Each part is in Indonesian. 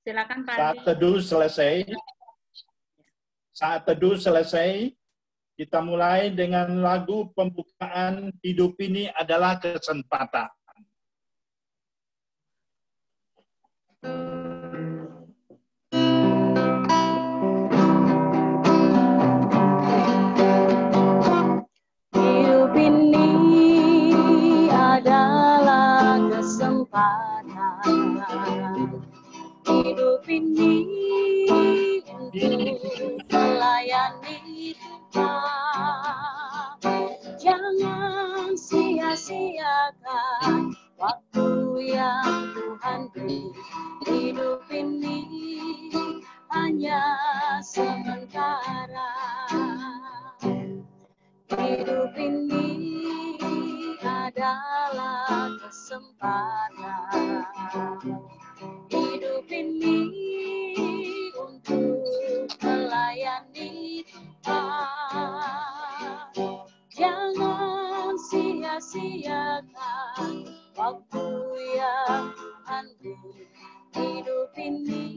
Silakan Pak Saat Aldi. teduh selesai. Saat teduh selesai, kita mulai dengan lagu pembukaan Hidup Ini Adalah Kesempatan. Hidup ini adalah kesempatan. Hidup ini untuk melayani Tuhan. Jangan sia-siakan waktu yang Tuhan beri. Hidup ini hanya sementara. Hidup ini adalah kesempatan. Hidup ini untuk melayani Tuhan. Jangan sia-siakan waktu yang Tuhan beri. Hidup ini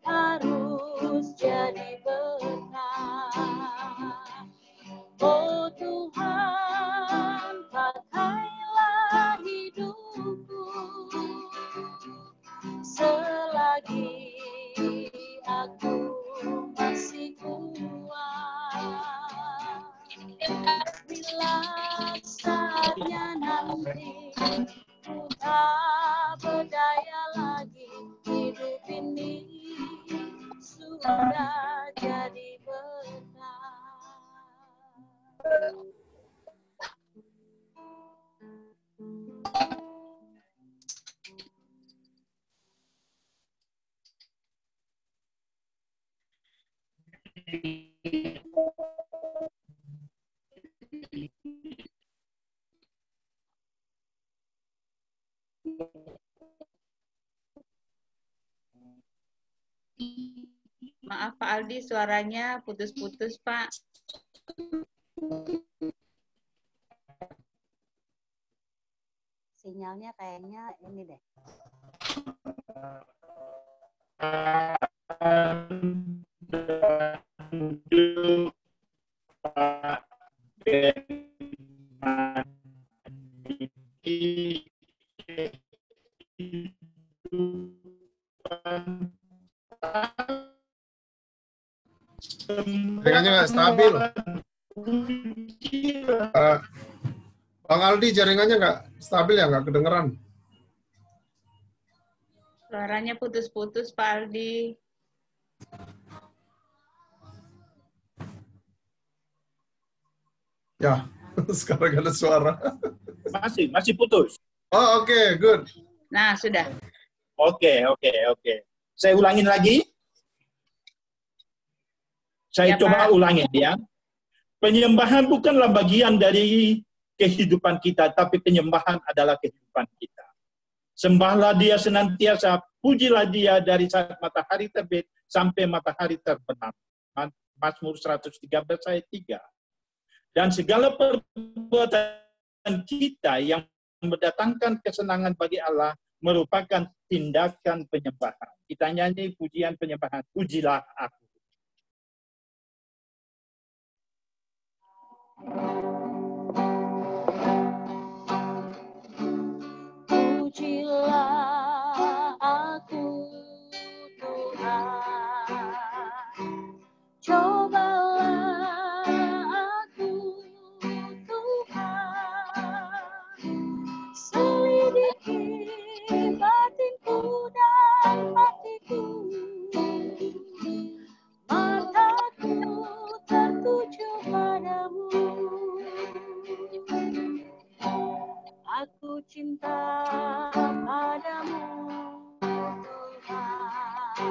harus jadi berkah. Oh Tuhan, pakailah hidupku selagi aku masih kuat. Bila saatnya nanti ku tak berdaya lagi, hidup ini sudah jadi berkah. Maaf Pak Aldi, suaranya putus-putus Pak. Sinyalnya kayaknya ini deh. Jaringannya nggak stabil. Bang Aldi, jaringannya nggak stabil ya, nggak kedengeran. Suaranya putus-putus Pak Aldi. Ya, sekarang ada suara. Masih putus. Oh, oke, good. Nah, sudah. Oke. Saya ulangin lagi. Saya Ya, coba Pak. ulangin ya. Penyembahan bukanlah bagian dari kehidupan kita, tapi penyembahan adalah kehidupan kita. Sembahlah Dia senantiasa, pujilah Dia dari saat matahari terbit sampai matahari terbenam. Mazmur 113 ayat 3. Dan segala perbuatan kita yang mendatangkan kesenangan bagi Allah merupakan tindakan penyembahan. Kita nyanyi pujian penyembahan, pujilah aku. Pujilah aku Tuhan, cobalah aku Tuhan, selidiki batinku dan hatiku, mataku tertuju padamu. Aku cinta padamu, Tuhan.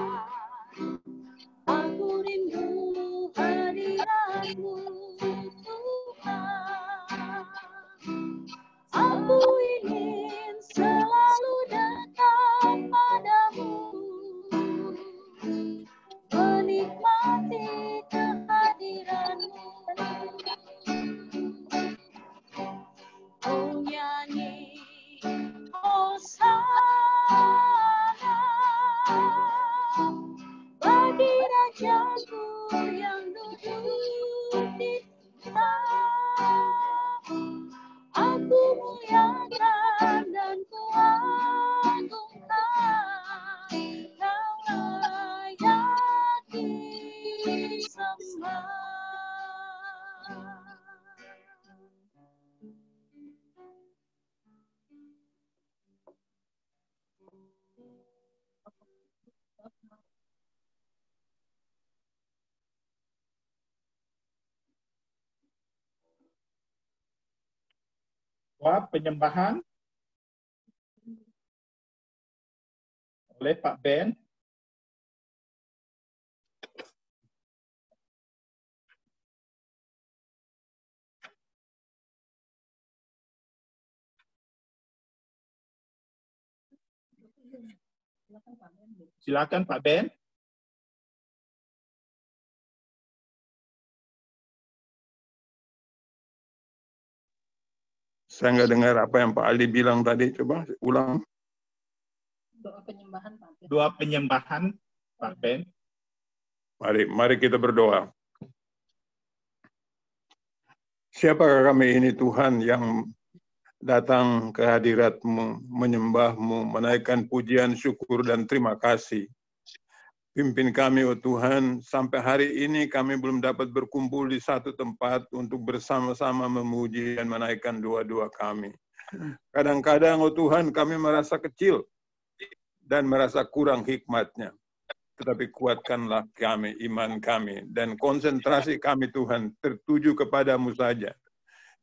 Aku rindu hadiratmu, Tuhan. Aku ingin selalu dekat padamu, menikmati kehadiranmu. Oh nyanyi Doa penyembahan oleh Pak Ben. Silakan Pak Ben. Saya nggak dengar apa yang Pak Aldi bilang tadi. Coba ulang. Doa penyembahan Pak Ben. Doa penyembahan Pak Ben. Mari kita berdoa. Siapakah kami ini Tuhan yang datang ke hadirat-Mu, menyembah-Mu, menaikkan pujian, syukur, dan terima kasih. Pimpin kami, oh Tuhan, sampai hari ini kami belum dapat berkumpul di satu tempat untuk bersama-sama memuji dan menaikkan doa-doa kami. Kadang-kadang, oh Tuhan, kami merasa kecil dan merasa kurang hikmatnya. Tetapi kuatkanlah kami, iman kami, dan konsentrasi kami, Tuhan, tertuju kepadamu saja.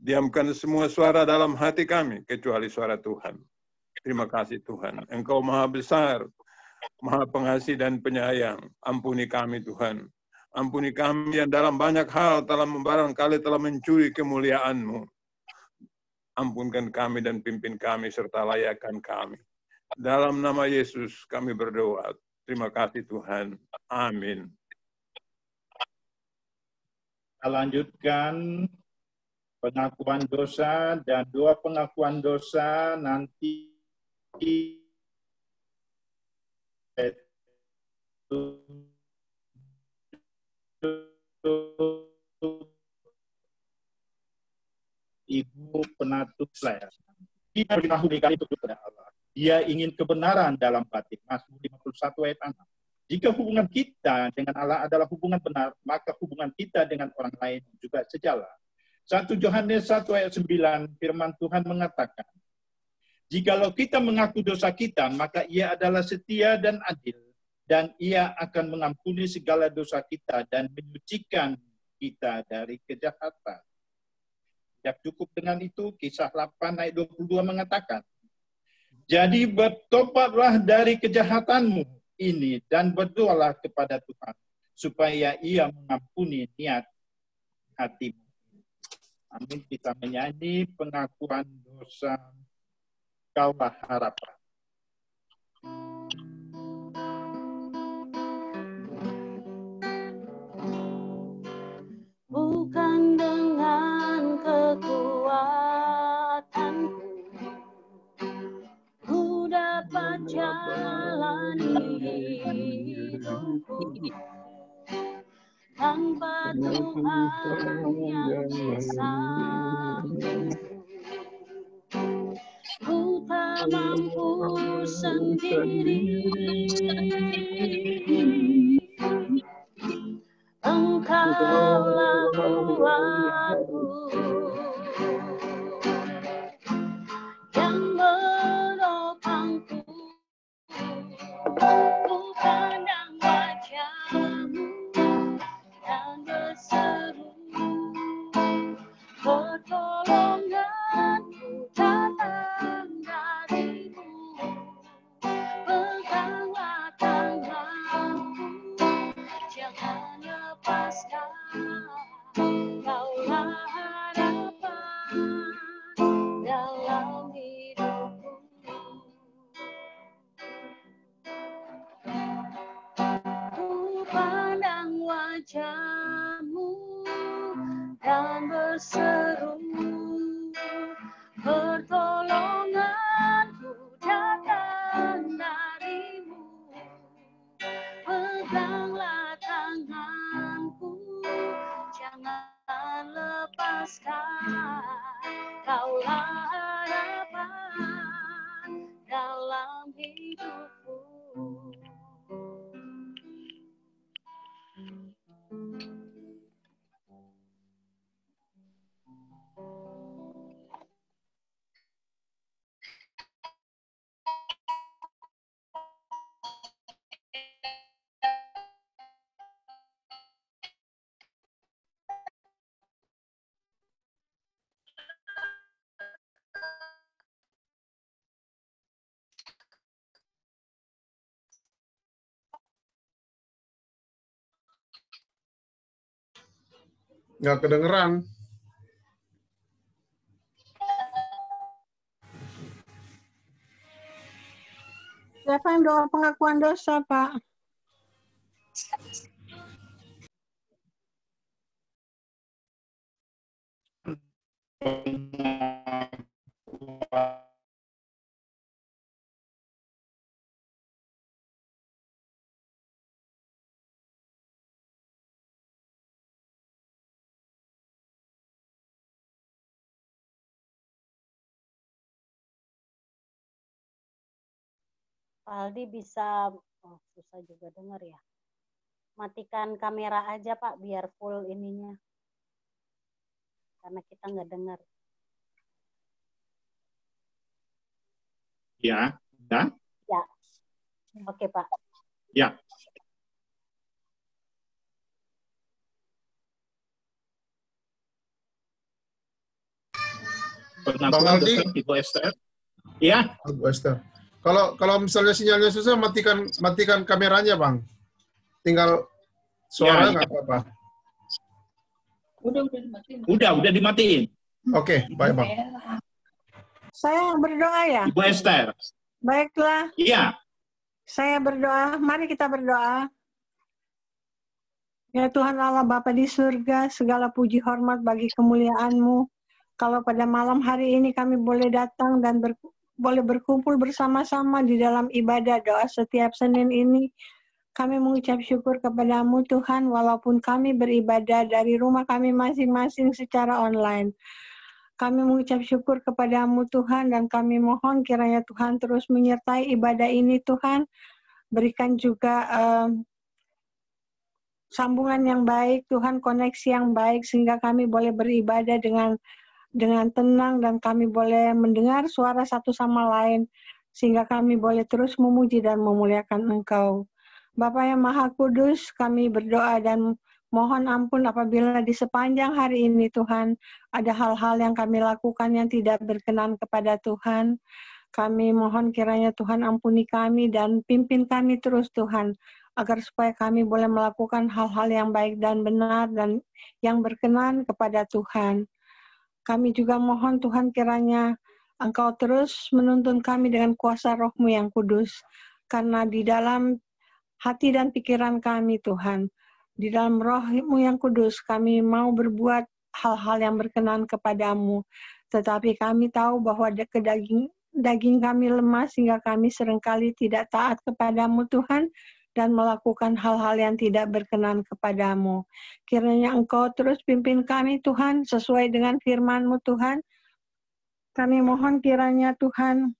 Diamkan semua suara dalam hati kami, kecuali suara Tuhan. Terima kasih Tuhan. Engkau maha besar, maha pengasih dan penyayang. Ampuni kami Tuhan. Ampuni kami yang dalam banyak hal barangkali telah mencuri kemuliaan-Mu. Ampunkan kami dan pimpin kami serta layakkan kami. Dalam nama Yesus kami berdoa. Terima kasih Tuhan. Amin. Kita lanjutkan pengakuan dosa dan doa pengakuan dosa nanti Ibu Penatua Slayer. Kita beritahu kali itu kepada Allah. Dia ingin kebenaran dalam batin. Mazmur 51 ayat 6. Jika hubungan kita dengan Allah adalah hubungan benar, maka hubungan kita dengan orang lain juga sejalan. 1 Yohanes 1 ayat 9, firman Tuhan mengatakan, jikalau kita mengaku dosa kita, maka Ia adalah setia dan adil, dan Ia akan mengampuni segala dosa kita dan menyucikan kita dari kejahatan. Tidak cukup dengan itu, Kisah 8 ayat 22 mengatakan, jadi bertobatlah dari kejahatanmu ini dan berdoalah kepada Tuhan, supaya Ia mengampuni niat hatimu. Amin. Kita menyanyi pengakuan dosa, Kaulah harapan. Bukan dengan kekuatanku ku dapat jalani hidupku tanpa Tuhan yang bersamaku. Ku tak mampu sendiri. Engkaulah kuatku yang menopangku. Ku pandang wajah-Mu dan berseru, pertolonganku datang dari-Mu. Peganglah tanganku, jangan lepaskan. Kaulah harapan dalam hidupku. Ku pandang wajah-Mu dan berseru, pertolonganku datang dari-Mu. Peganglah tanganku, jangan lepaskan. Kaulah harapan dalam hidupku. Nggak kedengeran. Siapa yang doa pengakuan dosa, Pak? Pak Aldi bisa, oh susah juga dengar ya. Matikan kamera aja Pak, biar full ininya. Karena kita nggak dengar. Ya, ya. Ya, oke Pak. Ya. Bang Aldi, Ibu Esther. Ya. Ibu Esther. Kalau misalnya sinyalnya susah, matikan kameranya, Bang. Tinggal suara nggak apa-apa. Udah dimatiin. Oke, baik, Bang. Saya berdoa ya? Ibu Esther. Baiklah. Iya. Saya berdoa. Mari kita berdoa. Ya Tuhan Allah Bapa di surga, segala puji hormat bagi kemuliaan-Mu. Kalau pada malam hari ini kami boleh datang dan boleh berkumpul bersama-sama di dalam ibadah doa setiap Senin ini, kami mengucap syukur kepada-Mu Tuhan, walaupun kami beribadah dari rumah kami masing-masing secara online. Kami mengucap syukur kepada-Mu Tuhan, dan kami mohon kiranya Tuhan terus menyertai ibadah ini Tuhan. Berikan juga sambungan yang baik Tuhan, koneksi yang baik, sehingga kami boleh beribadah dengan tenang, dan kami boleh mendengar suara satu sama lain, sehingga kami boleh terus memuji dan memuliakan Engkau. Bapa yang Maha Kudus, kami berdoa dan mohon ampun apabila di sepanjang hari ini Tuhan, ada hal-hal yang kami lakukan yang tidak berkenan kepada Tuhan. Kami mohon kiranya Tuhan ampuni kami dan pimpin kami terus Tuhan, agar supaya kami boleh melakukan hal-hal yang baik dan benar dan yang berkenan kepada Tuhan. Kami juga mohon Tuhan kiranya Engkau terus menuntun kami dengan kuasa Roh-Mu yang kudus. Karena di dalam hati dan pikiran kami Tuhan, di dalam Roh-Mu yang kudus kami mau berbuat hal-hal yang berkenan kepadamu. Tetapi kami tahu bahwa daging kami lemah sehingga kami seringkali tidak taat kepadamu Tuhan, dan melakukan hal-hal yang tidak berkenan kepadamu. Kiranya Engkau terus pimpin kami Tuhan, sesuai dengan firman-Mu Tuhan. Kami mohon kiranya Tuhan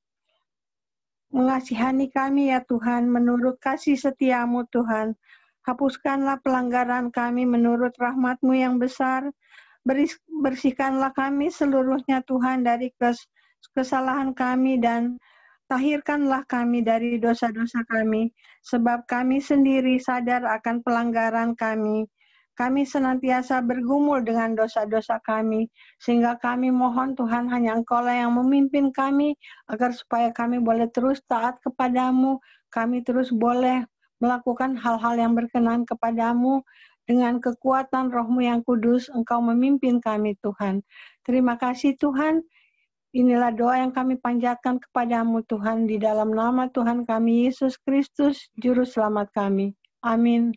mengasihani kami ya Tuhan, menurut kasih setia-Mu Tuhan. Hapuskanlah pelanggaran kami menurut rahmat-Mu yang besar. Bersihkanlah kami seluruhnya Tuhan dari kesalahan kami, dan tahirkanlah kami dari dosa-dosa kami, sebab kami sendiri sadar akan pelanggaran kami. Kami senantiasa bergumul dengan dosa-dosa kami, sehingga kami mohon Tuhan hanya Engkau-lah yang memimpin kami, agar supaya kami boleh terus taat kepadamu, kami terus boleh melakukan hal-hal yang berkenan kepadamu, dengan kekuatan Roh-Mu yang kudus, Engkau memimpin kami Tuhan. Terima kasih Tuhan. Inilah doa yang kami panjatkan kepadamu Tuhan, di dalam nama Tuhan kami Yesus Kristus, Juru Selamat kami. Amin.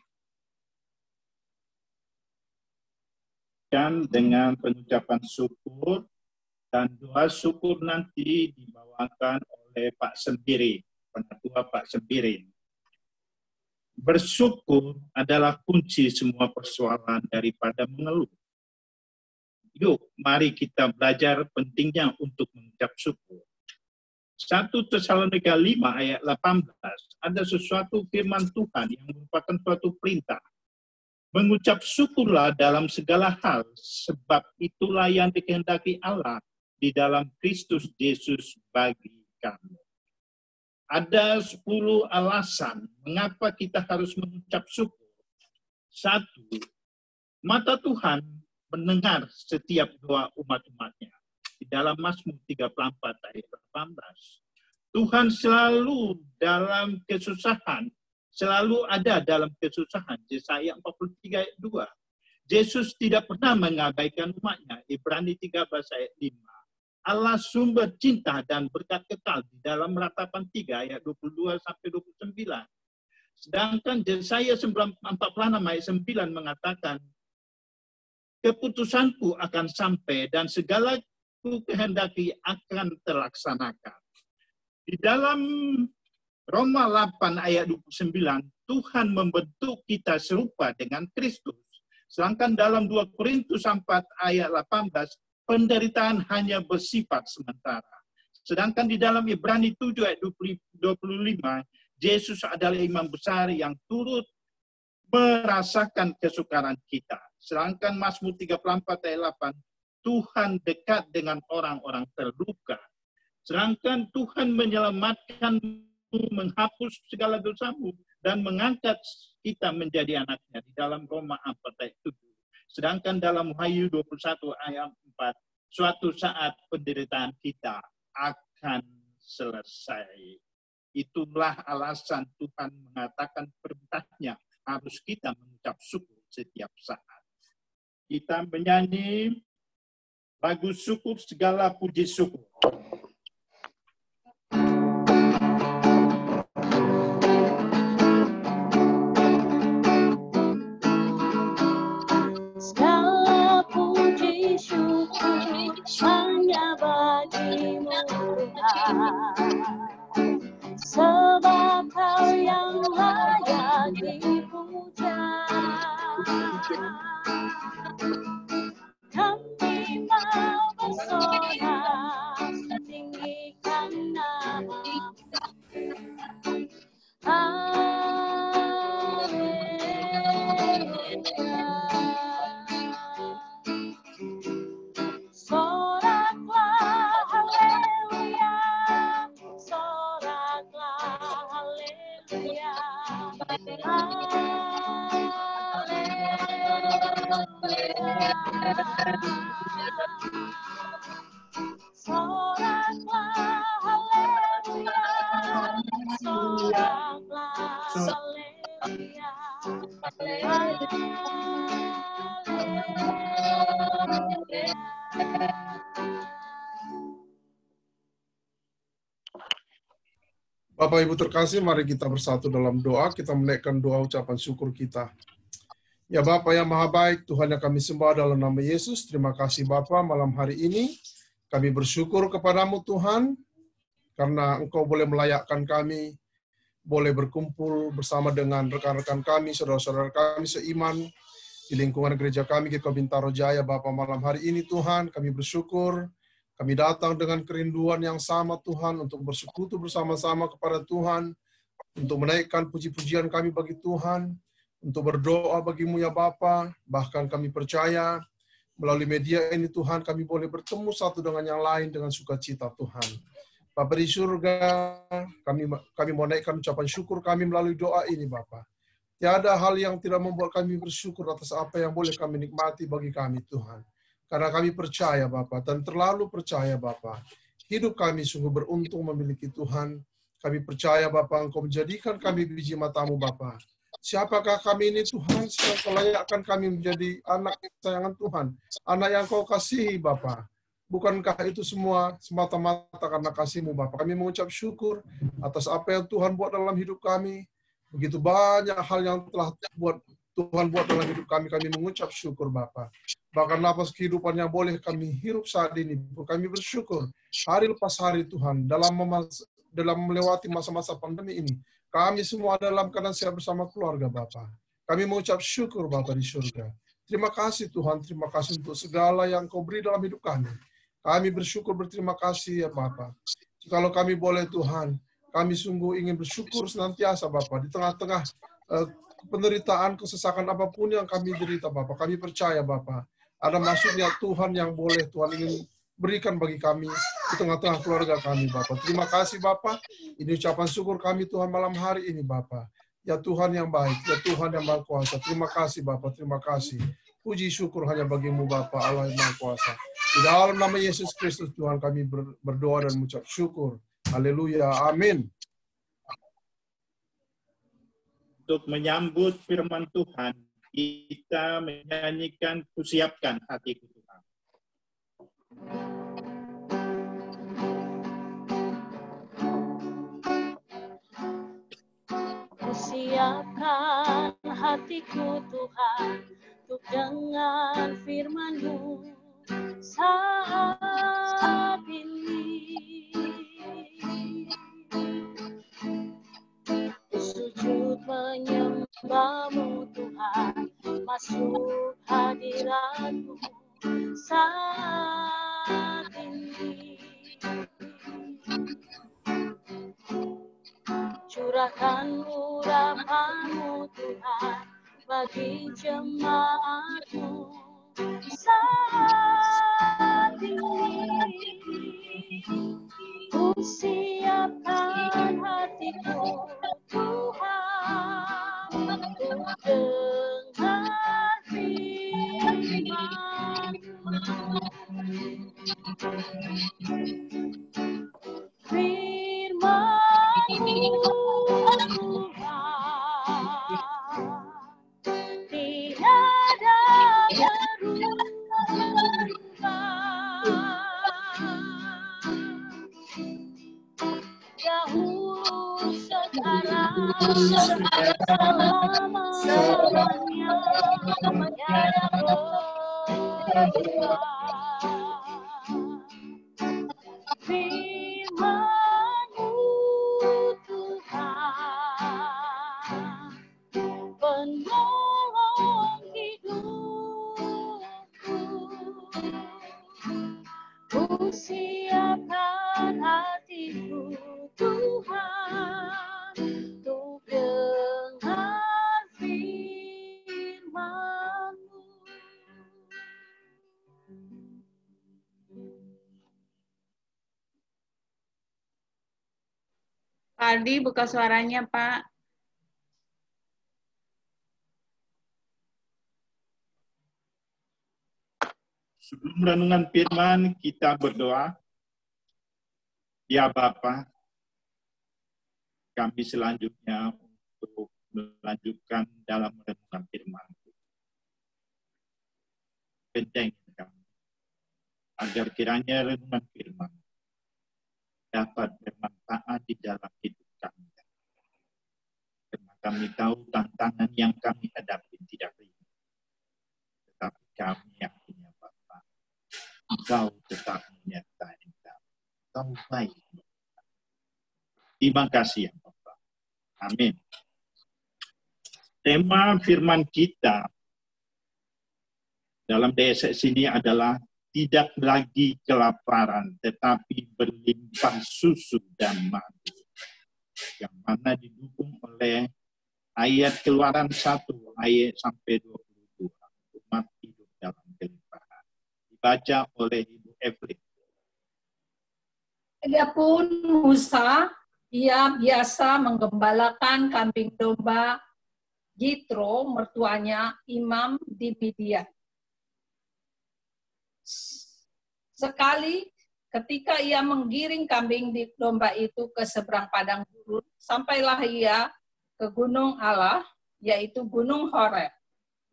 Dan dengan pengucapan syukur dan doa syukur nanti dibawakan oleh Pak Sembiring, Penatua Pak Sembiring. Bersyukur adalah kunci semua persoalan daripada mengeluh. Yuk, mari kita belajar pentingnya untuk mengucap syukur. 1 Tesalonika 5 ayat 18, ada sesuatu firman Tuhan yang merupakan suatu perintah. Mengucap syukurlah dalam segala hal, sebab itulah yang dikehendaki Allah di dalam Kristus Yesus bagi kamu. Ada 10 alasan mengapa kita harus mengucap syukur. 1, mata Tuhan mendengar setiap doa umat-umatnya. Di dalam Mazmur 34 ayat 18. Tuhan selalu dalam kesusahan, selalu ada dalam kesusahan. Yesaya 43 ayat 2. Yesus tidak pernah mengabaikan umatnya. Ibrani 13 ayat 5. Allah sumber cinta dan berkat kekal di dalam Ratapan 3 ayat 22 sampai 29. Sedangkan Yesaya 46 ayat 9 mengatakan, keputusanku akan sampai dan segala ku kehendaki akan terlaksanakan. Di dalam Roma 8 ayat 29, Tuhan membentuk kita serupa dengan Kristus. Sedangkan dalam 2 Korintus 4 ayat 18, penderitaan hanya bersifat sementara. Sedangkan di dalam Ibrani 7 ayat 25, Yesus adalah imam besar yang turut merasakan kesukaran kita. Sedangkan Mazmur 34 ayat 8, Tuhan dekat dengan orang-orang terluka. Sedangkan Tuhan menyelamatkanmu, menghapus segala dosamu, dan mengangkat kita menjadi anaknya di dalam Roma 4 ayat 7. Sedangkan dalam Wahyu 21 ayat 4, suatu saat penderitaan kita akan selesai. Itulah alasan Tuhan mengatakan perintahnya harus kita mengucap syukur setiap saat. Kita menyanyi lagu syukur, segala puji syukur. Segala puji syukur hanya bagimu Tuhan, sebab Kau yang layak dipuja. Kami mau bersorak tinggikan nama-Mu. Haleluya. Soraklah haleluya, soraklah haleluya, soraklah haleluya, soraklah haleluya, Bapak Ibu terkasih, mari kita bersatu dalam doa. Kita menaikkan doa ucapan syukur kita. Ya Bapa yang Maha Baik, Tuhan yang kami sembah dalam nama Yesus. Terima kasih Bapa malam hari ini. Kami bersyukur kepadamu Tuhan, karena Engkau boleh melayakkan kami, boleh berkumpul bersama dengan rekan-rekan kami, saudara-saudara kami seiman, di lingkungan gereja kami, Kiko Bintaro Jaya. Bapa malam hari ini Tuhan, kami bersyukur. Kami datang dengan kerinduan yang sama Tuhan untuk bersekutu bersama-sama kepada Tuhan, untuk menaikkan puji-pujian kami bagi Tuhan, untuk berdoa bagimu ya Bapa. Bahkan kami percaya melalui media ini Tuhan kami boleh bertemu satu dengan yang lain dengan sukacita Tuhan. Bapa di surga, kami mau naikkan ucapan syukur kami melalui doa ini Bapa. Tiada hal yang tidak membuat kami bersyukur atas apa yang boleh kami nikmati bagi kami Tuhan. Karena kami percaya Bapa, dan terlalu percaya Bapa, hidup kami sungguh beruntung memiliki Tuhan. Kami percaya Bapa, Engkau menjadikan kami biji mata-Mu Bapa. Siapakah kami ini Tuhan, sehingga Kau layakkan kami menjadi anak kesayangan Tuhan, anak yang Kau kasihi Bapa. Bukankah itu semua semata-mata karena kasih-Mu Bapa? Kami mengucap syukur atas apa yang Tuhan buat dalam hidup kami. Begitu banyak hal yang telah Tuhan buat dalam hidup kami, kami mengucap syukur Bapa. Bahkan napas kehidupan yang boleh kami hirup saat ini, kami bersyukur hari lepas hari Tuhan dalam melewati masa-masa pandemi ini. Kami semua dalam keadaan sehat bersama keluarga Bapa. Kami mengucap syukur Bapa di surga. Terima kasih Tuhan, terima kasih untuk segala yang Kau beri dalam hidup kami. Kami bersyukur, berterima kasih ya Bapa. Kalau kami boleh Tuhan, kami sungguh ingin bersyukur senantiasa Bapa di tengah-tengah penderitaan, kesesakan apapun yang kami derita Bapa. Kami percaya Bapa, ada maksudnya Tuhan yang boleh Tuhan ingin berikan bagi kami di tengah-tengah keluarga kami Bapa. Terima kasih Bapa. Ini ucapan syukur kami Tuhan malam hari ini Bapa. Ya Tuhan yang baik, ya Tuhan yang Maha Kuasa. Terima kasih Bapa, terima kasih. Puji syukur hanya bagimu Bapa Allah yang Maha Kuasa. Di dalam nama Yesus Kristus Tuhan kami berdoa dan mengucap syukur. Haleluya. Amin. Untuk menyambut firman Tuhan, kita menyanyikan Kusiapkan Hatiku Tuhan. Kusiapkan hatiku Tuhan untuk dengan firman-Mu saat ini. Sujud menyembah-Mu Tuhan, masuk hadirat-Mu saat ini. Curahkan urapan-Mu Tuhan bagi jemaat-Mu saat ini. Ku siapkan hatiku Tuhan untuk dengar firman-Mu. Firman-Mu selama-lamanya tiada berubah. Firman-Mu Tuhan, penolong hidupku. Ku siapkan hatiku Tuhan untuk dengar firman-Mu. Pak Aldi, buka suaranya, Pak. Sebelum renungan firman, kita berdoa. Ya Bapa, kami selanjutnya untuk melanjutkan dalam renungan firman. Penting kami, agar kiranya renungan firman dapat bermanfaat di dalam hidup kami. Karena kami tahu tantangan yang kami hadapi tidak ringan. Tetapi kami yakin ya Bapa, Engkau tetap menyertai kami. Engkau baik. Terima kasih ya Bapa. Amin. Tema firman kita dalam DSS ini adalah tidak lagi kelaparan, tetapi berlimpah susu dan madu. Yang mana didukung oleh ayat Keluaran 1 ayat sampai 22. Umat hidup dalam kelimpahan. Dibaca oleh Ibu Evelyn. Adapun Musa, ia biasa menggembalakan kambing domba Jitro, mertuanya imam di Midian. Sekali ketika ia menggiring kambing di domba itu ke seberang padang gurun, sampailah ia ke gunung Allah, yaitu gunung Horeb.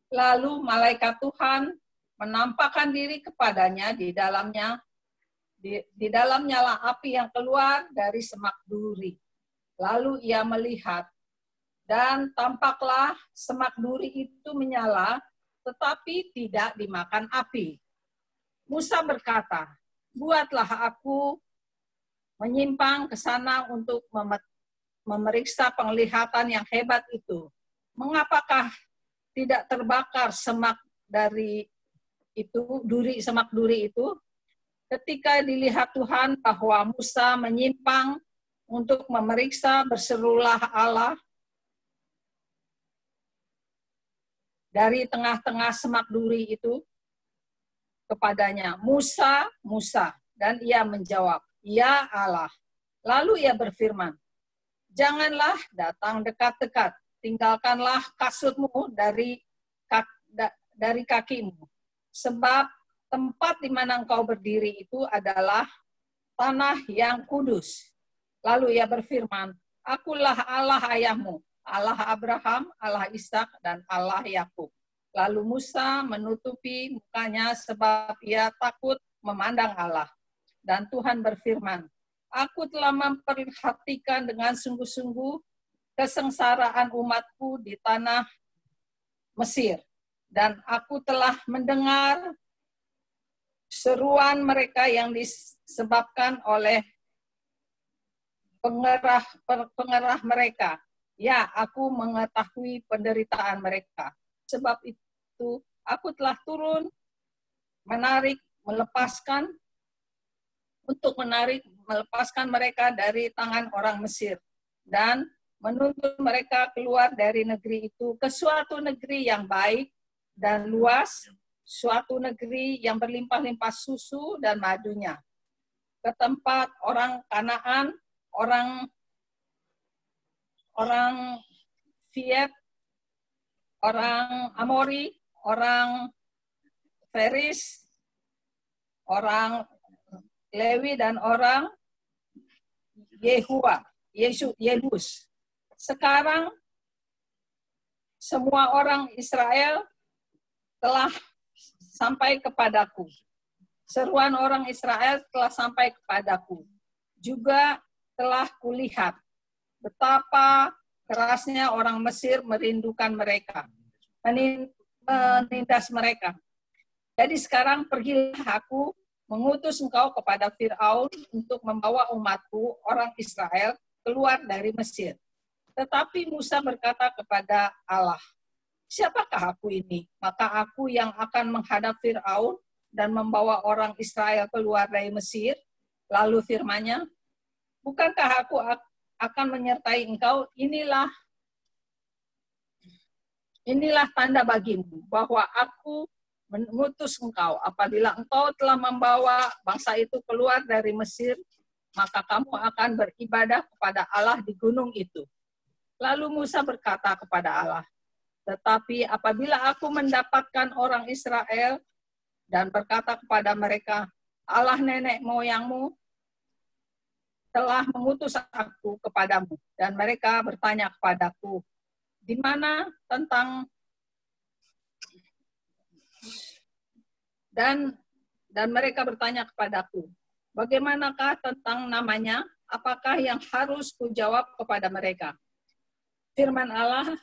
Lalu malaikat Tuhan menampakkan diri kepadanya di dalamnya nyala api yang keluar dari semak duri. Lalu ia melihat, dan tampaklah semak duri itu menyala, tetapi tidak dimakan api. Musa berkata, buatlah aku menyimpang ke sana untuk memeriksa penglihatan yang hebat itu. Mengapakah tidak terbakar semak dari itu, semak duri itu? Ketika dilihat Tuhan bahwa Musa menyimpang untuk memeriksa, berserulah Allah dari tengah-tengah semak duri itu kepadanya, Musa, Musa. Dan ia menjawab, ya Allah. Lalu ia berfirman, janganlah datang dekat-dekat, tinggalkanlah kasutmu dari kakimu. Sebab tempat di mana engkau berdiri itu adalah tanah yang kudus. Lalu ia berfirman, akulah Allah ayahmu, Allah Abraham, Allah Ishak, dan Allah Yakub. Lalu Musa menutupi mukanya sebab ia takut memandang Allah. Dan Tuhan berfirman, Aku telah memperhatikan dengan sungguh-sungguh kesengsaraan umatku di tanah Mesir. Dan aku telah mendengar seruan mereka yang disebabkan oleh pengerah mereka. Ya, aku mengetahui penderitaan mereka. Sebab itu, aku telah turun melepaskan mereka dari tangan orang Mesir dan menuntun mereka keluar dari negeri itu ke suatu negeri yang baik dan luas, suatu negeri yang berlimpah-limpah susu dan madunya, ke tempat orang Kanaan, orang Viet, orang Amori, orang Feris, orang Lewi, dan orang Yebus. Sekarang semua orang Israel telah sampai kepadaku. Seruan orang Israel telah sampai kepadaku. Juga telah kulihat betapa kerasnya orang Mesir merindukan mereka, menindas mereka. Jadi sekarang pergilah, aku mengutus engkau kepada Fir'aun untuk membawa umatku, orang Israel, keluar dari Mesir. Tetapi Musa berkata kepada Allah, siapakah aku ini? Maka aku yang akan menghadap Fir'aun dan membawa orang Israel keluar dari Mesir. Lalu firman-Nya, bukankah aku akan menyertai engkau? Inilah tanda bagimu bahwa aku mengutus engkau. Apabila engkau telah membawa bangsa itu keluar dari Mesir, maka kamu akan beribadah kepada Allah di gunung itu. Lalu Musa berkata kepada Allah, tetapi apabila aku mendapatkan orang Israel dan berkata kepada mereka, Allah nenek moyangmu telah mengutus aku kepadamu, dan mereka bertanya kepadaku, di mana tentang dan mereka bertanya kepadaku, bagaimanakah tentang namanya? Apakah yang harus kujawab kepada mereka? Firman Allah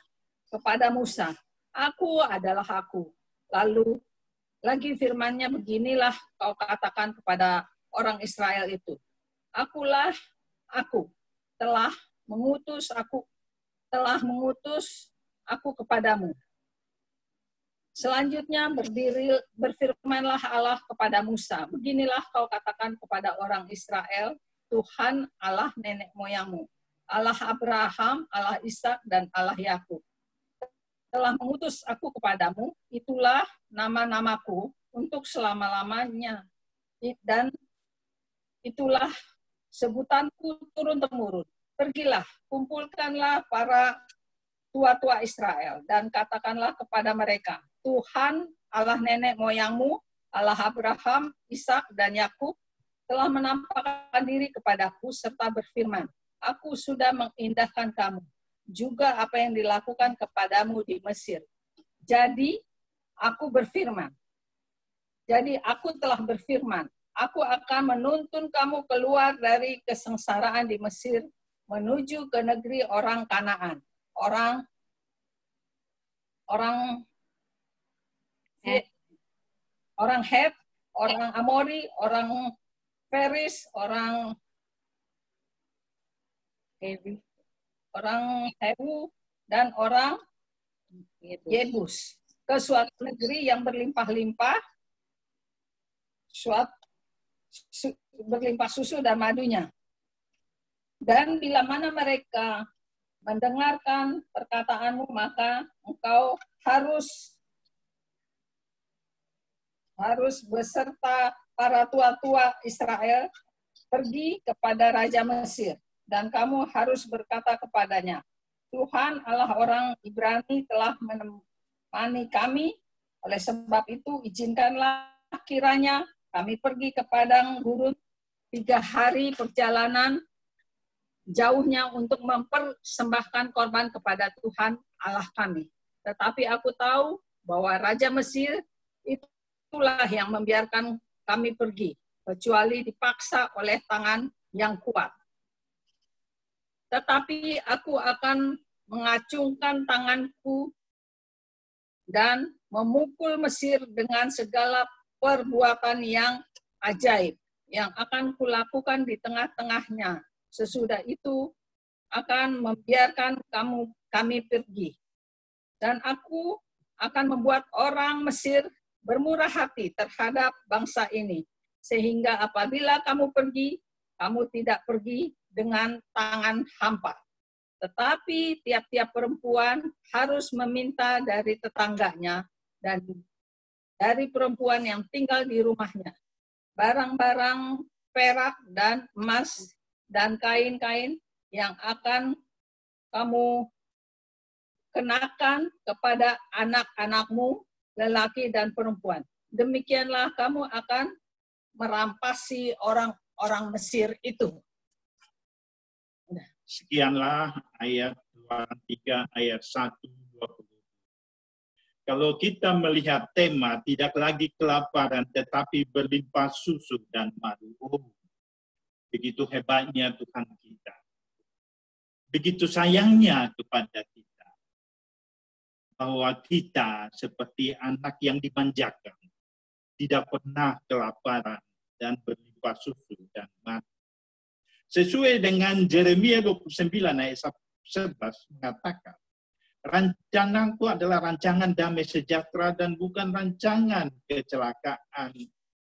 kepada Musa, aku adalah aku. Lalu lagi firman-Nya, beginilah kau katakan kepada orang Israel itu, akulah aku, telah mengutus aku kepadamu. Selanjutnya berfirmanlah Allah kepada Musa, beginilah kau katakan kepada orang Israel, Tuhan Allah nenek moyangmu, Allah Abraham, Allah Ishak, dan Allah Yakub telah mengutus aku kepadamu, itulah nama-namaku untuk selama-lamanya, dan itulah sebutanku turun-temurun. Pergilah, kumpulkanlah para tua-tua Israel, dan katakanlah kepada mereka, Tuhan Allah nenek moyangmu, Allah Abraham, Ishak, dan Yakub telah menampakkan diri kepadaku serta berfirman, aku sudah mengindahkan kamu, juga apa yang dilakukan kepadamu di Mesir. Jadi aku telah berfirman, aku akan menuntun kamu keluar dari kesengsaraan di Mesir menuju ke negeri orang Kanaan, orang Het, orang Amori, orang Feris, orang Hebu, dan orang Yebus, ke suatu negeri yang berlimpah-limpah, berlimpah susu dan madunya. Dan bila mana mereka mendengarkan perkataanmu, maka engkau harus beserta para tua-tua Israel pergi kepada Raja Mesir. Dan kamu harus berkata kepadanya, Tuhan Allah orang Ibrani telah menemani kami, oleh sebab itu izinkanlah kiranya kami pergi ke padang gurun 3 hari perjalanan jauhnya untuk mempersembahkan korban kepada Tuhan Allah kami. Tetapi aku tahu bahwa Raja Mesir itulah yang membiarkan kami pergi, kecuali dipaksa oleh tangan yang kuat. Tetapi aku akan mengacungkan tanganku dan memukul Mesir dengan segala perbuatan yang ajaib yang akan kulakukan di tengah-tengahnya. Sesudah itu akan membiarkan kami pergi. Dan aku akan membuat orang Mesir bermurah hati terhadap bangsa ini. Sehingga apabila kamu pergi, kamu tidak pergi dengan tangan hampa. Tetapi tiap-tiap perempuan harus meminta dari tetangganya dan dari perempuan yang tinggal di rumahnya barang-barang perak dan emas dan kain-kain yang akan kamu kenakan kepada anak-anakmu, lelaki dan perempuan. Demikianlah kamu akan merampasi orang-orang Mesir itu. Sekianlah ayat 23, ayat 1-20. Kalau kita melihat tema tidak lagi kelaparan tetapi berlimpah susu dan madu. Begitu hebatnya Tuhan kita. Begitu sayangnya kepada kita. Bahwa kita seperti anak yang dimanjakan. Tidak pernah kelaparan dan berlimpah susu dan madu. Sesuai dengan Yeremia 29 ayat 11 mengatakan, rancanganku adalah rancangan damai sejahtera dan bukan rancangan kecelakaan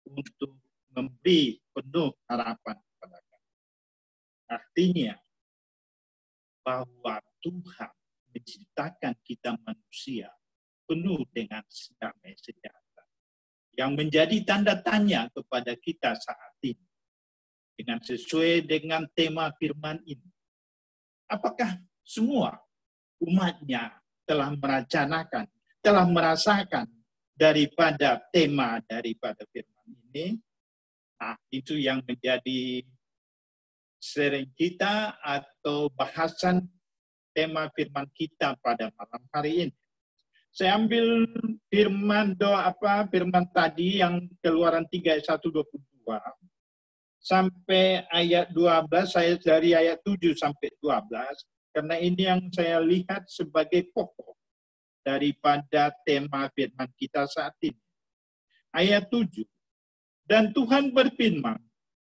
untuk memberi penuh harapan kepada kami. Artinya bahwa Tuhan menciptakan kita manusia penuh dengan damai sejahtera. Yang menjadi tanda tanya kepada kita saat ini. Dengan sesuai dengan tema firman ini. Apakah semua umatnya telah merencanakan, telah merasakan daripada tema daripada firman ini? Nah, itu yang menjadi sering kita atau bahasan tema firman kita pada malam hari ini. Saya ambil firman firman tadi yang Keluaran 3 ayat 1-22 sampai ayat 12, saya dari ayat 7 sampai 12. Karena ini yang saya lihat sebagai pokok daripada tema firman kita saat ini. Ayat 7. Dan Tuhan berfirman,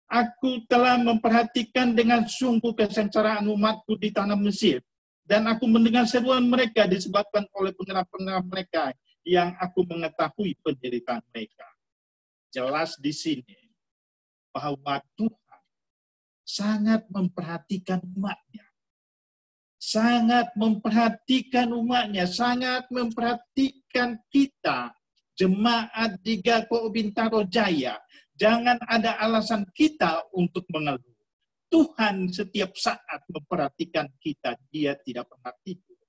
aku telah memperhatikan dengan sungguh kesengsaraan umatku di tanah Mesir. Dan aku mendengar seruan mereka disebabkan oleh penggerak-penggerak mereka yang aku mengetahui penderitaan mereka. Jelas di sini bahwa Tuhan sangat memperhatikan umatnya. Sangat memperhatikan umatnya, sangat memperhatikan kita, jemaat di Gakoh Bintaro Jaya. Jangan ada alasan kita untuk mengeluh. Tuhan setiap saat memperhatikan kita, dia tidak pernah tidur.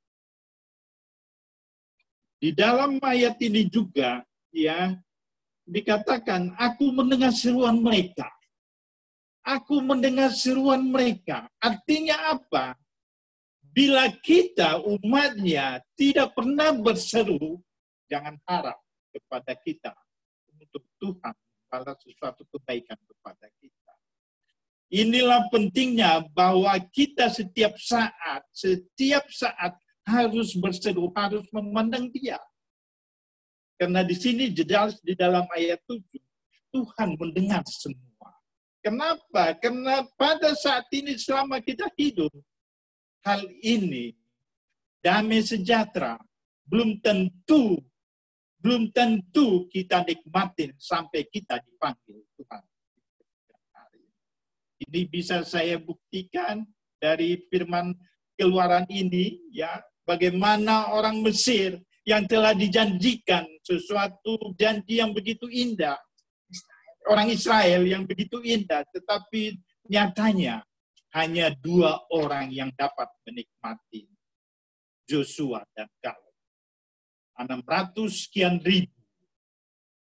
Di dalam ayat ini juga, ya, dikatakan, aku mendengar seruan mereka. Aku mendengar seruan mereka. Artinya apa? Bila kita umatnya tidak pernah berseru, jangan harap kepada kita untuk Tuhan membalas sesuatu kebaikan kepada kita. Inilah pentingnya bahwa kita setiap saat harus berseru, harus memandang Dia. Karena di sini jelas di dalam ayat 7, Tuhan mendengar semua. Kenapa? Karena pada saat ini selama kita hidup, hal ini damai sejahtera belum tentu kita nikmatin sampai kita dipanggil Tuhan. Ini bisa saya buktikan dari firman Keluaran ini, ya, bagaimana orang Mesir yang telah dijanjikan sesuatu janji yang begitu indah, orang Israel yang begitu indah, tetapi nyatanya hanya 2 orang yang dapat menikmati, Joshua dan Kaleb. 600 sekian ribu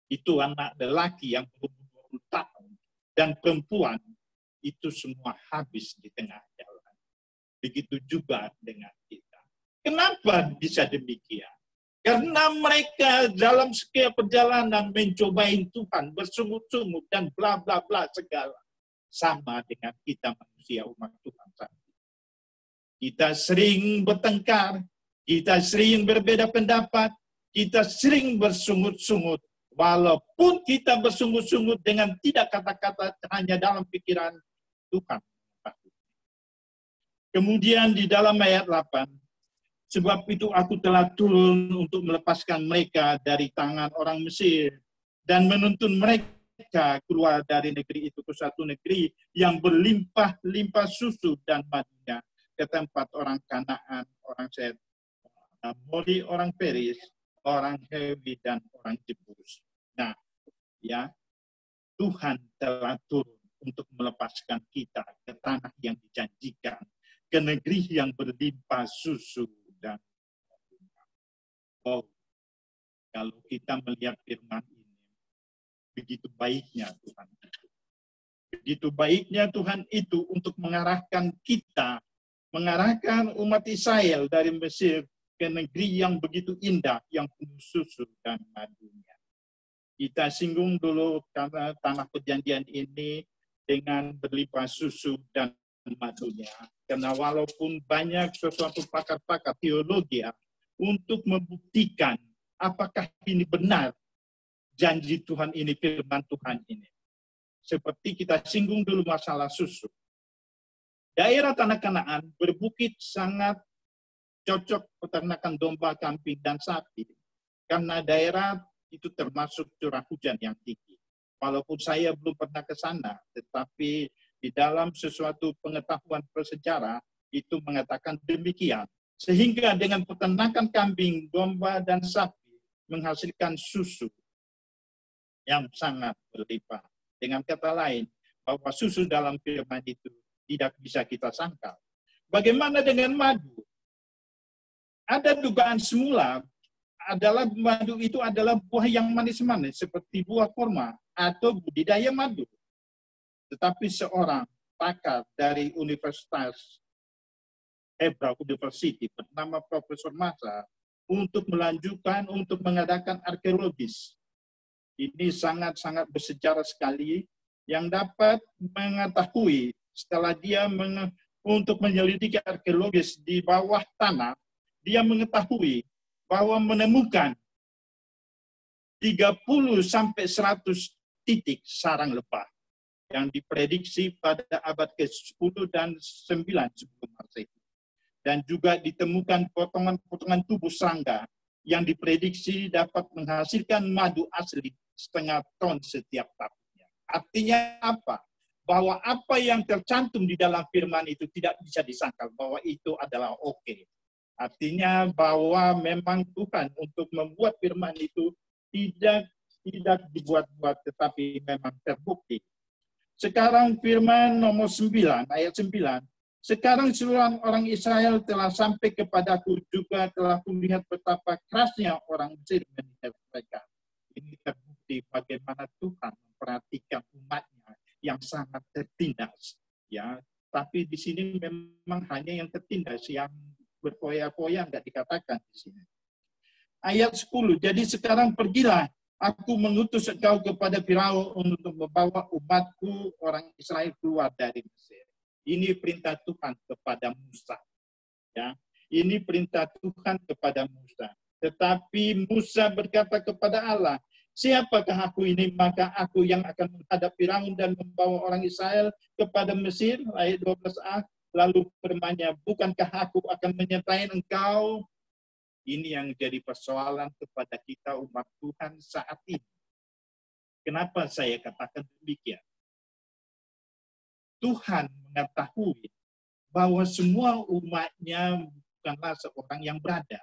itu anak lelaki yang berumur 20 tahun dan perempuan itu semua habis di tengah jalan. Begitu juga dengan kita. Kenapa bisa demikian? Karena mereka dalam setiap perjalanan mencobain Tuhan, bersungut-sungut dan bla bla bla segala. Sama dengan kita manusia umat Tuhan saat ini. Kita sering bertengkar, kita sering berbeda pendapat, kita sering bersungut-sungut. Walaupun kita bersungut-sungut dengan tidak kata-kata hanya dalam pikiran Tuhan. Kemudian di dalam ayat 8, sebab itu aku telah turun untuk melepaskan mereka dari tangan orang Mesir dan menuntun mereka keluar dari negeri itu ke suatu negeri yang berlimpah-limpah susu dan madunya, ke tempat orang Kanaan, orang Set, Amori, orang Peris, orang Hewi, dan orang Jebus. Nah, ya, Tuhan telah turun untuk melepaskan kita ke tanah yang dijanjikan, ke negeri yang berlimpah susu dan kalau kita melihat firman ini, begitu baiknya Tuhan itu. Begitu baiknya Tuhan itu untuk mengarahkan kita, mengarahkan umat Israel dari Mesir ke negeri yang begitu indah, yang penuh susu dan madunya. Kita singgung dulu karena tanah perjanjian ini dengan berlimpah susu dan madunya. Karena walaupun banyak sesuatu pakar-pakar teologi untuk membuktikan apakah ini benar janji Tuhan ini, firman Tuhan ini. Seperti kita singgung dulu masalah susu. Daerah tanah Kanaan berbukit sangat cocok peternakan domba, kambing, dan sapi. Karena daerah itu termasuk curah hujan yang tinggi. Walaupun saya belum pernah ke sana, tetapi di dalam sesuatu pengetahuan bersejarah itu mengatakan demikian. Sehingga dengan peternakan kambing, domba, dan sapi menghasilkan susu yang sangat berlimpah. Dengan kata lain, bahwa susu dalam firman itu tidak bisa kita sangkal. Bagaimana dengan madu? Ada dugaan semula adalah madu itu adalah buah yang manis-manis seperti buah kurma atau budidaya madu. Tetapi seorang pakar dari Universitas Hebrew University bernama Profesor Massa untuk melanjutkan, untuk mengadakan arkeologis. Ini sangat-sangat bersejarah sekali yang dapat mengetahui setelah dia untuk menyelidiki arkeologis di bawah tanah, dia mengetahui bahwa menemukan 30 sampai 100 titik sarang lebah yang diprediksi pada abad ke-10 dan 9 sebelum Masehi. Dan juga ditemukan potongan-potongan tubuh serangga yang diprediksi dapat menghasilkan madu asli 0,5 ton setiap tahunnya. Artinya apa? Bahwa apa yang tercantum di dalam firman itu tidak bisa disangkal bahwa itu adalah oke. Artinya bahwa memang Tuhan untuk membuat firman itu tidak dibuat-buat, tetapi memang terbukti. Sekarang firman nomor 9, ayat 9. Sekarang seluruh orang Israel telah sampai kepadaku, juga telah kulihat betapa kerasnya orang Mesir mengingat mereka. Ini terbukti bagaimana Tuhan memperhatikan umatnya yang sangat tertindas. Ya, tapi di sini memang hanya yang tertindas, yang berfoya-foya tidak dikatakan di sini. Ayat 10, jadi sekarang pergilah, aku mengutus engkau kepada Firaun untuk membawa umatku orang Israel keluar dari Mesir. Ini perintah Tuhan kepada Musa. Ya, ini perintah Tuhan kepada Musa. Tetapi Musa berkata kepada Allah, siapakah aku ini, maka aku yang akan menghadap Firaun dan membawa orang Israel kepada Mesir. Ayat 12a, lalu firman-Nya, bukankah aku akan menyertai engkau? Ini yang jadi persoalan kepada kita umat Tuhan saat ini. Kenapa saya katakan demikian? Tuhan mengetahui bahwa semua umatnya bukanlah seorang yang berada.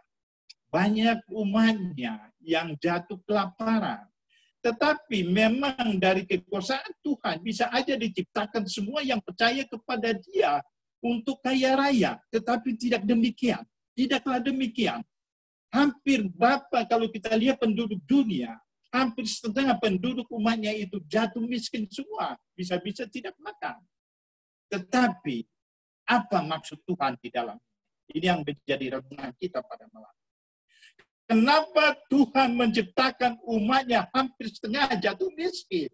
Banyak umatnya yang jatuh kelaparan. Tetapi memang dari kekuasaan Tuhan bisa aja diciptakan semua yang percaya kepada Dia untuk kaya raya. Tetapi tidak demikian. Tidaklah demikian. Hampir berapa kalau kita lihat penduduk dunia, hampir setengah penduduk umatnya itu jatuh miskin semua. Bisa-bisa tidak makan. Tetapi apa maksud Tuhan di dalam ini yang menjadi renungan kita pada malam. Kenapa Tuhan menciptakan umatnya hampir setengah jatuh miskin?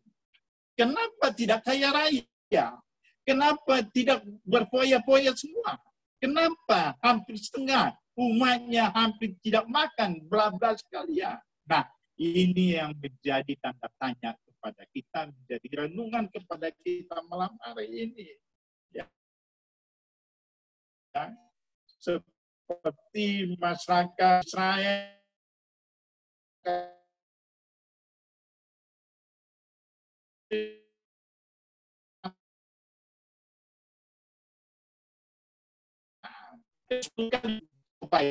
Kenapa tidak kaya raya? Kenapa tidak berfoya-foya semua? Kenapa hampir setengah umatnya hampir tidak makan, bla-bla sekalian? Nah, ini yang menjadi tanda tanya kepada kita, menjadi renungan kepada kita malam hari ini. Ya. Seperti masyarakat Israel,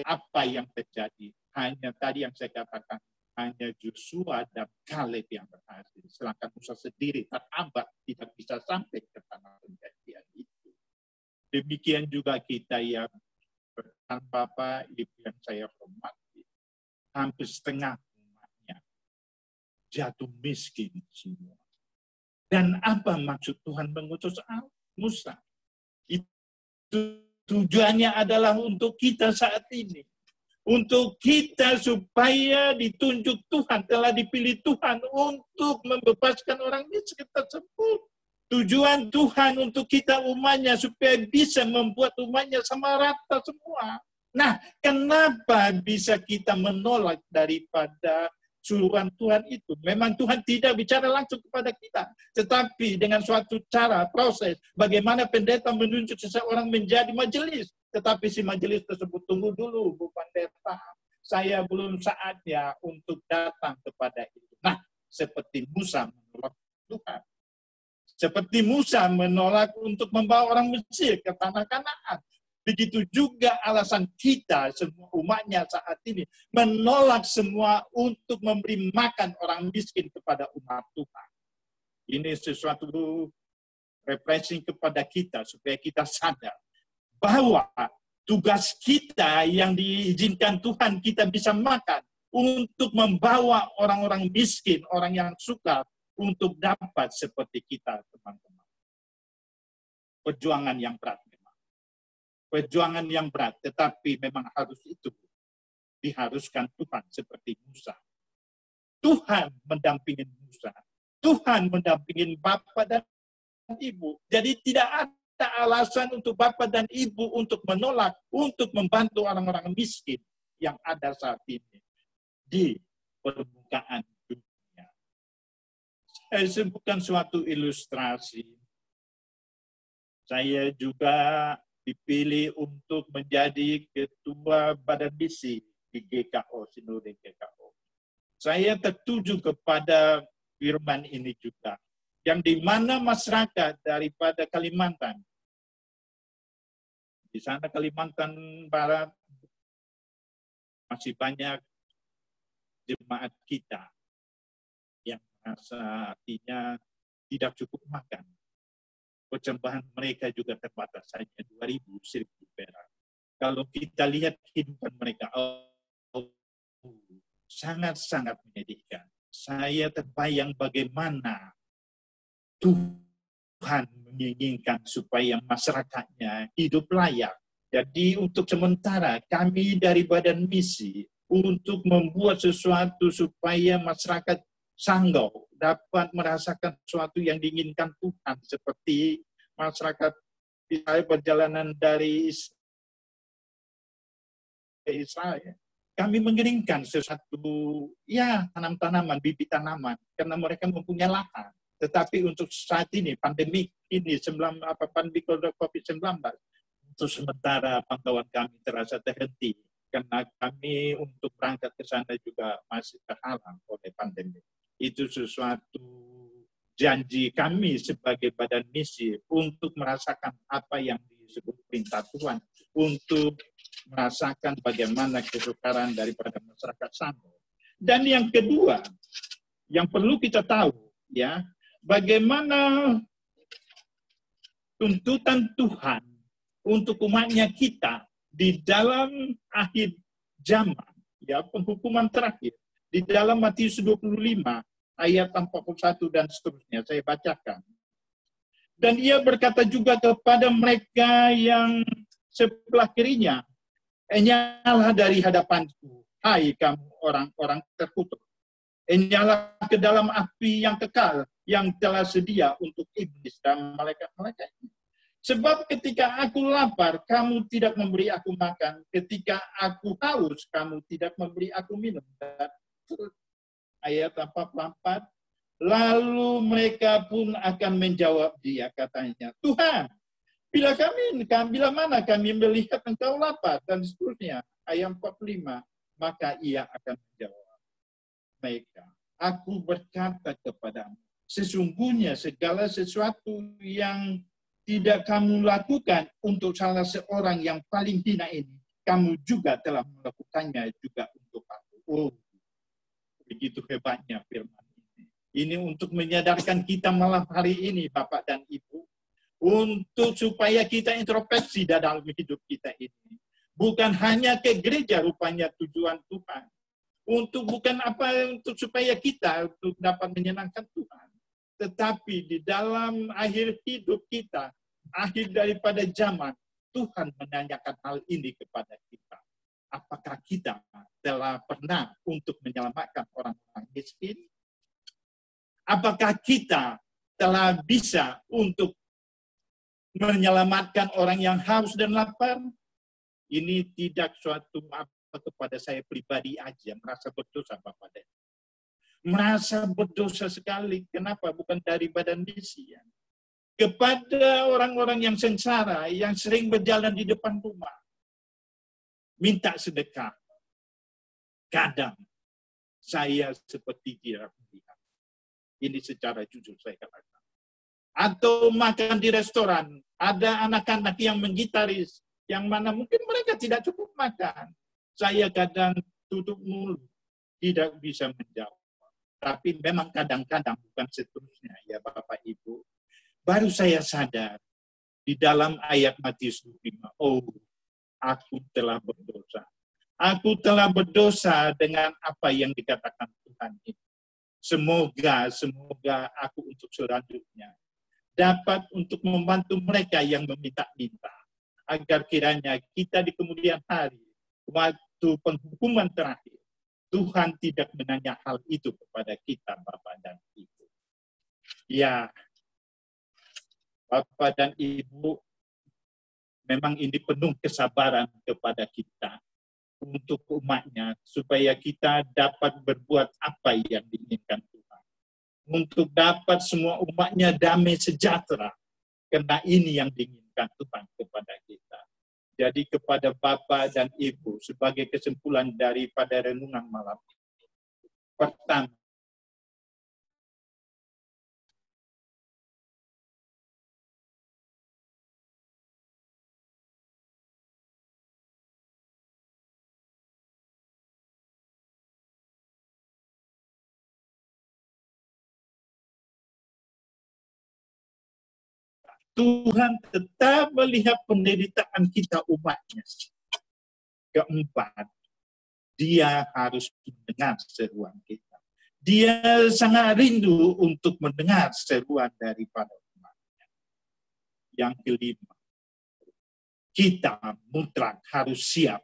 apa yang terjadi? Hanya tadi yang saya katakan, hanya Joshua dan Kaleb yang berhasil. Sedangkan Musa sendiri terhambat, tidak bisa sampai ke tanah perjanjian itu. Demikian juga kita yang berkan Bapak, Ibu yang saya hormati. Hampir setengah umatnya jatuh miskin semua. Dan apa maksud Tuhan mengutus Musa? Itu tujuannya adalah untuk kita saat ini. Untuk kita supaya ditunjuk Tuhan, telah dipilih Tuhan untuk membebaskan orang miskin tersebut. Tujuan Tuhan untuk kita umatnya supaya bisa membuat umatnya sama rata semua. Nah, kenapa bisa kita menolak daripada suruhan Tuhan itu? Memang Tuhan tidak bicara langsung kepada kita, tetapi dengan suatu cara, proses, bagaimana pendeta menunjuk seseorang menjadi majelis. Tetapi si majelis tersebut, tunggu dulu, Bu Pendeta, saya belum saatnya untuk datang kepada itu. Nah, seperti Musa menolak Tuhan. Seperti Musa menolak untuk membawa orang Mesir ke tanah Kanaan. Begitu juga alasan kita, semua umatnya saat ini, menolak semua untuk memberi makan orang miskin kepada umat Tuhan. Ini sesuatu refreshing kepada kita, supaya kita sadar bahwa tugas kita yang diizinkan Tuhan kita bisa makan untuk membawa orang-orang miskin, orang yang sukar, untuk dapat seperti kita, teman-teman. Perjuangan yang berat. Perjuangan yang berat, tetapi memang harus itu. Diharuskan Tuhan seperti Musa. Tuhan mendampingi Musa. Tuhan mendampingi Bapak dan Ibu. Jadi tidak ada alasan untuk Bapak dan Ibu untuk menolak, untuk membantu orang-orang miskin yang ada saat ini di permukaan dunia. Saya sebutkan suatu ilustrasi. Saya juga dipilih untuk menjadi ketua badan misi di GKO, Sinode GKO. Saya tertuju kepada firman ini juga, yang di mana masyarakat daripada Kalimantan, di sana Kalimantan Barat, masih banyak jemaat kita yang merasa artinya tidak cukup makan. Persembahan mereka juga terbatas, hanya 2.000, 1.000 perak. Kalau kita lihat kehidupan mereka, sangat-sangat menyedihkan. Saya terbayang bagaimana Tuhan menginginkan supaya masyarakatnya hidup layak. Jadi untuk sementara kami dari badan misi untuk membuat sesuatu supaya masyarakat Sanggau dapat merasakan sesuatu yang diinginkan Tuhan, seperti masyarakat Israel perjalanan dari Israel. Kami mengirimkan sesuatu, ya, tanam-tanaman, bibit tanaman, karena mereka mempunyai lahan. Tetapi untuk saat ini, pandemi ini, pandemi COVID-19, untuk sementara pantauan kami terasa terhenti, karena kami untuk berangkat ke sana juga masih terhalang oleh pandemi. Itu sesuatu janji kami sebagai badan misi untuk merasakan apa yang disebut perintah Tuhan, untuk merasakan bagaimana kesukaran daripada masyarakat Sanggau. Dan yang kedua, yang perlu kita tahu, ya, bagaimana tuntutan Tuhan untuk umatnya kita di dalam akhir zaman, ya, penghukuman terakhir, di dalam Matius 25, ayat 41 dan seterusnya, saya bacakan. Dan ia berkata juga kepada mereka yang sebelah kirinya, "Enyahlah dari hadapanku, Hai kamu orang-orang terkutuk, nyala ke dalam api yang kekal yang telah sedia untuk iblis dan malaikat-malaikat. Sebab ketika aku lapar, kamu tidak memberi aku makan. Ketika aku haus, kamu tidak memberi aku minum. Ayat 44. Lalu mereka pun akan menjawab dia, katanya, Tuhan, bila mana kami melihat engkau lapar, dan seterusnya. Ayat 45. Maka ia akan menjawab mereka, aku berkata kepadamu, sesungguhnya segala sesuatu yang tidak kamu lakukan untuk salah seorang yang paling hina ini, kamu juga telah melakukannya juga untuk aku. Oh, begitu hebatnya firman ini. Ini untuk menyadarkan kita malam hari ini, Bapak dan Ibu, untuk supaya kita introspeksi dalam hidup kita ini. Bukan hanya ke gereja rupanya tujuan Tuhan. Untuk supaya kita untuk dapat menyenangkan Tuhan. Tetapi di dalam akhir hidup kita, akhir daripada zaman, Tuhan menanyakan hal ini kepada kita. Apakah kita telah pernah untuk menyelamatkan orang-orang miskin? Apakah kita telah bisa untuk menyelamatkan orang yang haus dan lapar? Ini tidak suatu kepada saya pribadi aja, merasa berdosa Bapak dan merasa berdosa sekali. Kenapa? Bukan dari badan misi. Ya. Kepada orang-orang yang sengsara, yang sering berjalan di depan rumah, minta sedekah. Kadang saya seperti tidak melihat. Ini secara jujur saya katakan. Atau makan di restoran, ada anak-anak yang menggitaris, yang mana mungkin mereka tidak cukup makan. Saya kadang tutup mulut, tidak bisa menjawab. Tapi memang kadang-kadang bukan seterusnya ya Bapak Ibu. Baru saya sadar di dalam ayat Matius 25, oh aku telah berdosa. Aku telah berdosa dengan apa yang dikatakan Tuhan itu. Semoga aku untuk selanjutnya dapat untuk membantu mereka yang meminta-minta. Agar kiranya kita di kemudian hari, waktu penghukuman terakhir, Tuhan tidak menanya hal itu kepada kita, Bapak dan Ibu. Ya, Bapak dan Ibu, memang ini penuh kesabaran kepada kita untuk umatnya, supaya kita dapat berbuat apa yang diinginkan Tuhan. Untuk dapat semua umatnya damai sejahtera, karena ini yang diinginkan Tuhan kepada kita. Jadi kepada Bapak dan Ibu, sebagai kesimpulan daripada renungan malam ini. Pertama, Tuhan tetap melihat penderitaan kita umatnya. Keempat, dia harus mendengar seruan kita. Dia sangat rindu untuk mendengar seruan daripada umatnya. Yang kelima, kita mutlak harus siap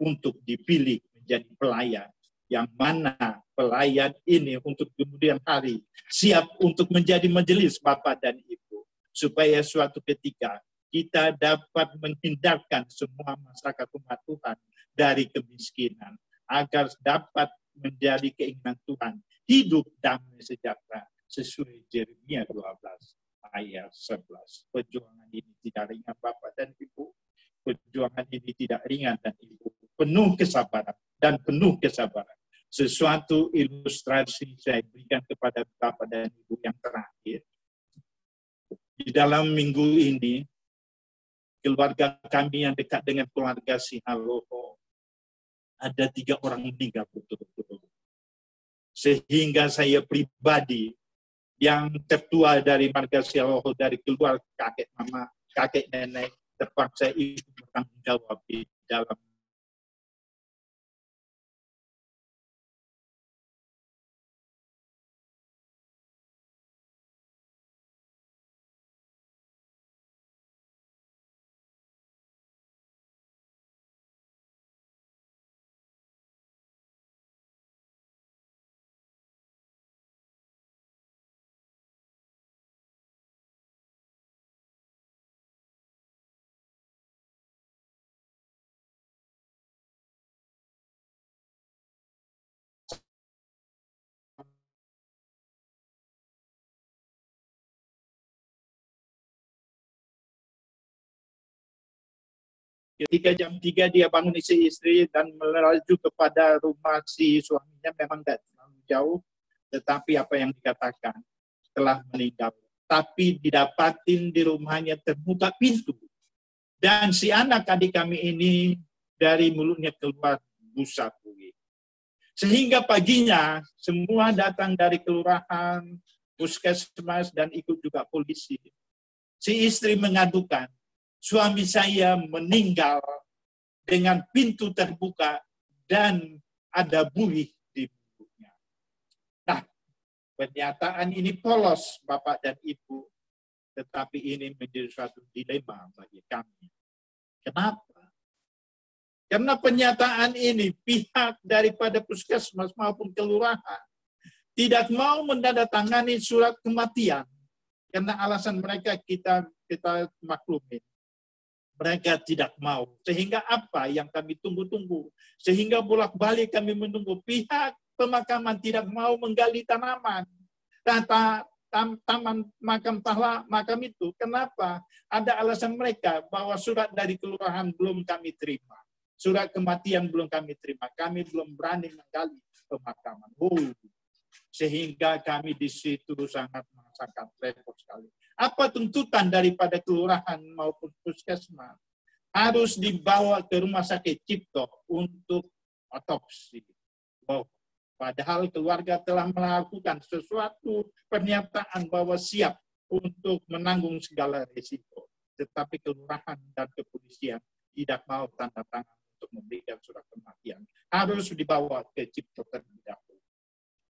untuk dipilih menjadi pelayan. Yang mana pelayan ini untuk kemudian hari siap untuk menjadi majelis Bapak dan Ibu. Supaya suatu ketika kita dapat menghindarkan semua masyarakat umat Tuhan dari kemiskinan, agar dapat menjadi keinginan Tuhan hidup damai sejahtera sesuai Yeremia 12 ayat 11. Perjuangan ini tidak ringan Bapak dan Ibu. Perjuangan ini tidak ringan dan Ibu. Penuh kesabaran dan penuh kesabaran. Sesuatu ilustrasi saya berikan kepada Bapak dan Ibu yang terakhir. Di dalam minggu ini, keluarga kami yang dekat dengan keluarga Sihaloho, ada 3 orang meninggal betul-betul. Sehingga saya pribadi, yang tertua dari marga Sihaloho, dari keluarga kakek mama, kakek nenek, terpaksa ikut bertanggung jawab di dalam Ketika jam 3 dia bangun isi istri dan melaju kepada rumah si suaminya, memang tidak terlalu jauh, tetapi apa yang dikatakan telah meninggal. Tapi didapatin di rumahnya terbuka pintu. Dan si anak adik kami ini dari mulutnya keluar busa kuih. Sehingga paginya semua datang dari kelurahan, puskesmas, dan ikut juga polisi. Si istri mengadukan, suami saya meninggal dengan pintu terbuka dan ada buih di mulutnya. Nah, pernyataan ini polos Bapak dan Ibu, tetapi ini menjadi suatu dilema bagi kami. Kenapa? Karena pernyataan ini pihak daripada puskesmas maupun kelurahan tidak mau menandatangani surat kematian karena alasan mereka kita maklumin. Mereka tidak mau. Sehingga apa yang kami tunggu-tunggu? Sehingga bolak-balik kami menunggu. Pihak pemakaman tidak mau menggali tanaman. Taman makam itu. Kenapa? Ada alasan mereka bahwa surat dari kelurahan belum kami terima. Surat kematian belum kami terima. Kami belum berani menggali pemakaman. Sehingga kami di situ sangat repot sekali. Apa tuntutan daripada kelurahan maupun puskesmas? Harus dibawa ke rumah sakit Cipto untuk otopsi. Padahal keluarga telah melakukan sesuatu pernyataan bahwa siap untuk menanggung segala risiko. Tetapi kelurahan dan kepolisian tidak mau tanda tangan untuk memberikan surat kematian. Harus dibawa ke Cipto terlebih dahulu.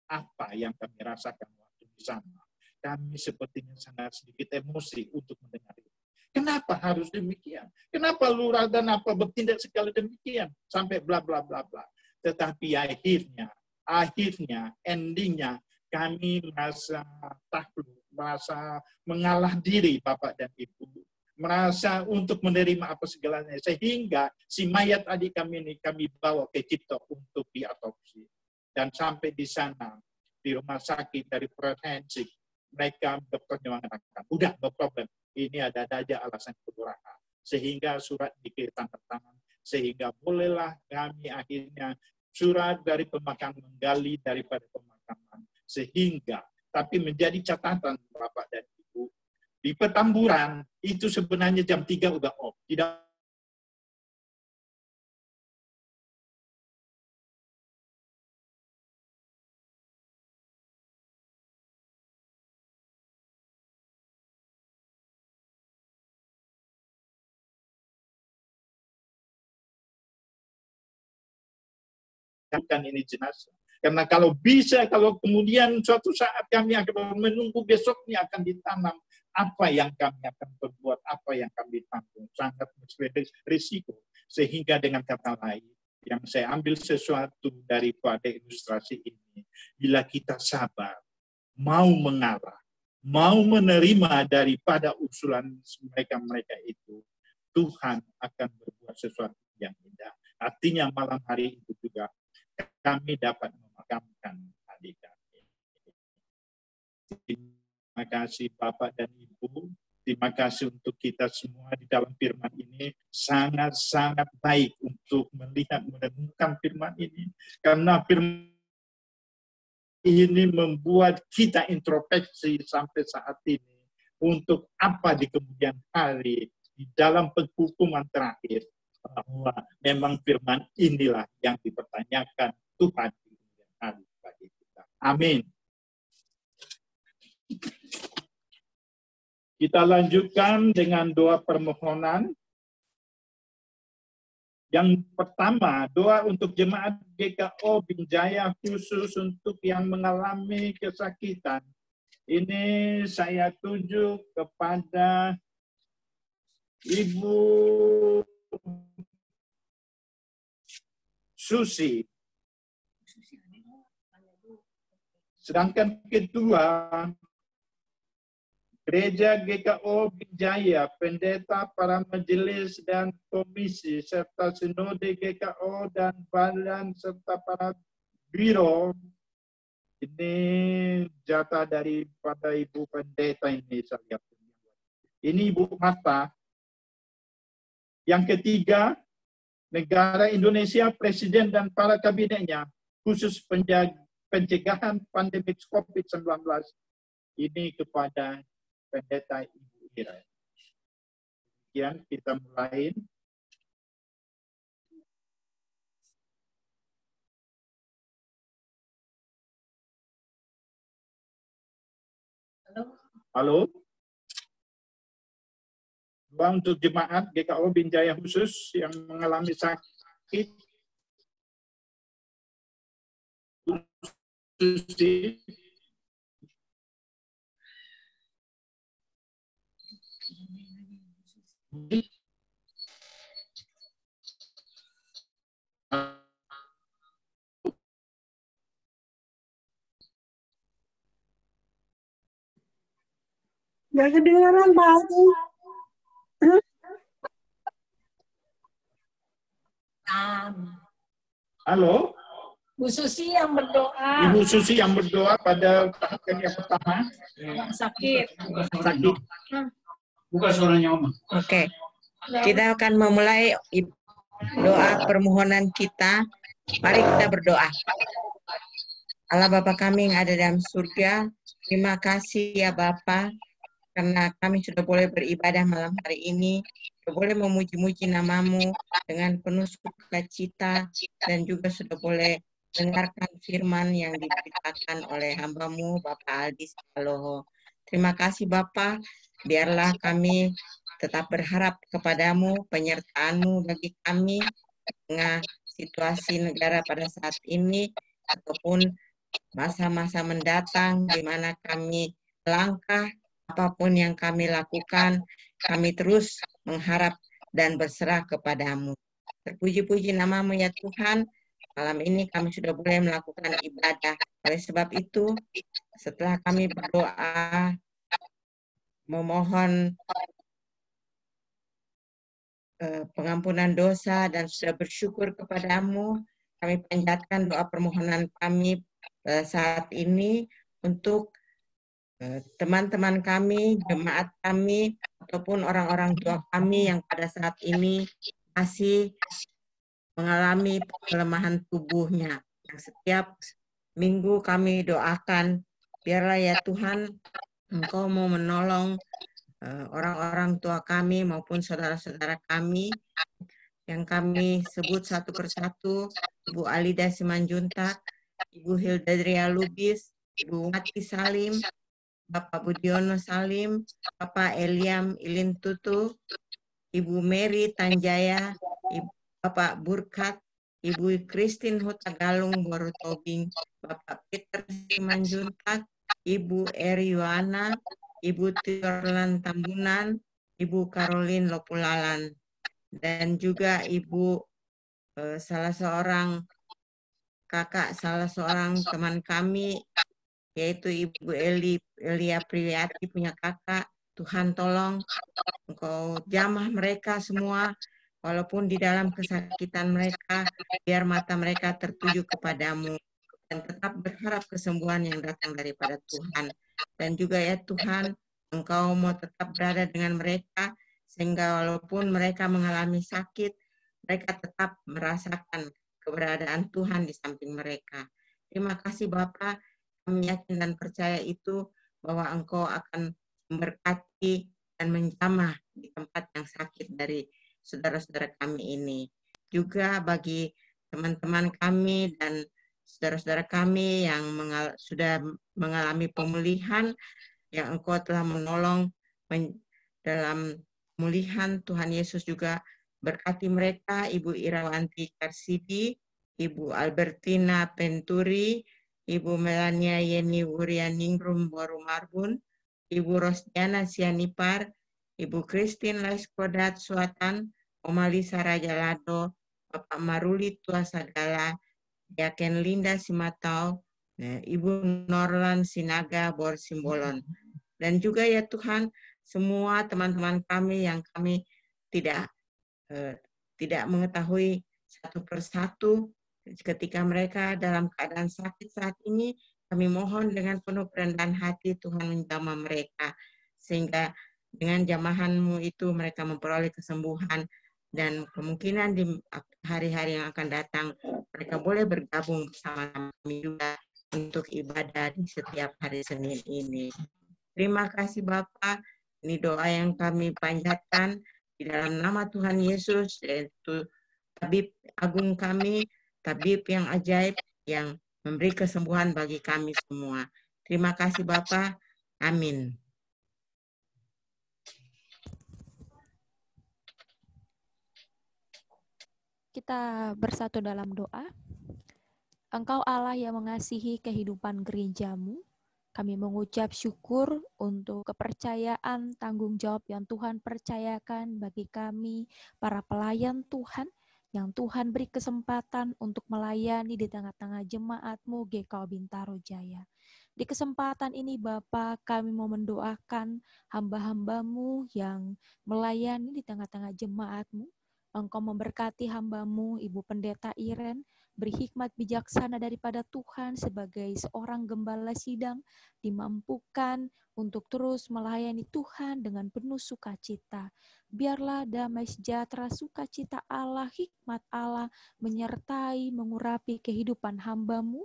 Apa yang kami rasakan waktu di sana? Kami sepertinya sangat sedikit emosi untuk mendengar itu. Kenapa harus demikian? Kenapa lurah dan apa bertindak sekali demikian? Sampai bla bla bla bla. Tetapi akhirnya, endingnya kami merasa takluk, merasa mengalah diri Bapak dan Ibu. Merasa untuk menerima apa segalanya. Sehingga si mayat adik kami ini kami bawa ke Cipto untuk diotopsi. Dan sampai di sana, di rumah sakit dari forensik, mereka dokternya mengatakan, udah no problem, ini ada aja alasan kelurahan. Sehingga surat dikirim tangan, sehingga bolehlah kami akhirnya surat dari pemakaman menggali daripada pemakaman. Sehingga, tapi menjadi catatan Bapak dan Ibu, di Petamburan itu sebenarnya jam 3 udah off. Tidak ini jenazah. Karena kalau kemudian suatu saat kami akan menunggu besoknya akan ditanam, apa yang kami akan berbuat, apa yang kami tanggung, sangat risiko. Sehingga dengan kata lain, yang saya ambil sesuatu daripada ilustrasi ini, bila kita sabar, mau mengalah, mau menerima daripada usulan mereka itu, Tuhan akan berbuat sesuatu yang indah. Artinya malam hari itu juga kami dapat memakamkan adik kami. Terima kasih Bapak dan Ibu. Terima kasih untuk kita semua di dalam firman ini. Sangat-sangat baik untuk melihat, menemukan firman ini. Karena firman ini membuat kita introspeksi sampai saat ini. Untuk apa di kemudian hari, di dalam penghukuman terakhir, bahwa memang firman inilah yang dipertanyakan Tuhan di kemudian hari bagi kita. Amin. Kita lanjutkan dengan doa permohonan. Yang pertama, doa untuk jemaat GKO Binjaya khusus untuk yang mengalami kesakitan. Ini saya tuju kepada Ibu Susi. Sedangkan kedua, Gereja GKO Binjaya, pendeta, para majelis dan komisi, serta sinode GKO dan badan, serta para biro. Ini jatah daripada Ibu Pendeta ini saya lihat. Ini Ibu Marta. Yang ketiga, negara Indonesia, Presiden dan para kabinetnya, khusus pencegahan pandemi COVID-19 ini kepada Pendeta Ibu Ira. Kemudian kita mulai. Halo. Doa untuk jemaat GKO Binjaya khusus yang mengalami sakit. Gak kedengaran, Pak Aldi. Halo, Bu Susi yang berdoa. Ibu Susi yang berdoa pada tahapan yang pertama. Yang sakit. Sakit. Buka suaranya, Oma. Oke, kita akan memulai doa permohonan kita. Mari kita berdoa. Allah Bapa kami yang ada dalam surga, terima kasih ya Bapa, karena kami sudah boleh beribadah malam hari ini, sudah boleh memuji-muji namamu dengan penuh sukacita, dan juga sudah boleh dengarkan firman yang diberitakan oleh hamba-Mu Bapak Aldi Saloho. Terima kasih Bapa, biarlah kami tetap berharap kepadamu, penyertaan-Mu bagi kami tengah situasi negara pada saat ini, ataupun masa-masa mendatang di mana kami langkah, apapun yang kami lakukan, kami terus mengharap dan berserah kepadamu. Terpuji-puji namamu ya Tuhan, malam ini kami sudah boleh melakukan ibadah. Oleh sebab itu, setelah kami berdoa, memohon pengampunan dosa dan sudah bersyukur kepadamu, kami panjatkan doa permohonan kami saat ini untuk teman-teman kami, jemaat kami, ataupun orang-orang tua kami yang pada saat ini masih mengalami kelemahan tubuhnya. Yang setiap minggu kami doakan, biarlah ya Tuhan, Engkau mau menolong orang-orang tua kami maupun saudara-saudara kami yang kami sebut satu persatu, Ibu Alida Simanjuntak, Ibu Hildadria Lubis, Ibu Wati Salim, Bapak Budiono Salim, Bapak Eliam Ilintutu, Ibu Mary Tanjaya, Bapak Burkat, Ibu Christine Hutagalung Borotobing, Bapak Peter Simanjuntak, Ibu Eri Yohana, Ibu Tiorlan Tambunan, Ibu Caroline Lopulalan, dan juga Ibu salah seorang kakak, salah seorang teman kami, yaitu Ibu Elia Priwati punya kakak. Tuhan tolong Engkau jamah mereka semua, walaupun di dalam kesakitan mereka, biar mata mereka tertuju kepadamu, dan tetap berharap kesembuhan yang datang daripada Tuhan. Dan juga ya Tuhan, Engkau mau tetap berada dengan mereka, sehingga walaupun mereka mengalami sakit, mereka tetap merasakan keberadaan Tuhan di samping mereka. Terima kasih Bapak, kami yakin dan percaya itu bahwa Engkau akan memberkati dan menjamah di tempat yang sakit dari saudara-saudara kami ini. Juga bagi teman-teman kami dan saudara-saudara kami yang sudah mengalami pemulihan, yang Engkau telah menolong dalam pemulihan, Tuhan Yesus juga berkati mereka, Ibu Irawanti Karsidi, Ibu Albertina Penturi, Ibu Melania Yeni Wurianingrum Borumarbun, Ibu Rosdiana Sianipar, Ibu Christine Leskodat Suatan, Omalisa Rajalado, Bapak Maruli Tuasagala, Yaken Linda Simatau, Ibu Norlan Sinaga Borsimbolon. Dan juga ya Tuhan, semua teman-teman kami yang kami tidak mengetahui satu persatu ketika mereka dalam keadaan sakit saat ini, kami mohon dengan penuh kerendahan hati Tuhan menjamah mereka, sehingga dengan jamahan-Mu itu mereka memperoleh kesembuhan dan kemungkinan di hari-hari yang akan datang mereka boleh bergabung bersama kami juga untuk ibadah di setiap hari Senin ini. Terima kasih Bapak, ini doa yang kami panjatkan di dalam nama Tuhan Yesus, yaitu Tabib Agung kami, Tabib yang ajaib yang memberi kesembuhan bagi kami semua. Terima kasih Bapak, amin. Kita bersatu dalam doa. Engkau Allah yang mengasihi kehidupan gerejamu. Kami mengucap syukur untuk kepercayaan, tanggung jawab yang Tuhan percayakan bagi kami, para pelayan Tuhan, yang Tuhan beri kesempatan untuk melayani di tengah-tengah jemaat-Mu GKO Bintaro Jaya. Di kesempatan ini Bapa, kami mau mendoakan hamba-hamba-Mu yang melayani di tengah-tengah jemaat-Mu. Engkau memberkati hamba-Mu, Ibu Pendeta Iren, beri hikmat bijaksana daripada Tuhan sebagai seorang gembala sidang, dimampukan untuk terus melayani Tuhan dengan penuh sukacita. Biarlah damai sejahtera, sukacita Allah, hikmat Allah menyertai, mengurapi kehidupan hamba-Mu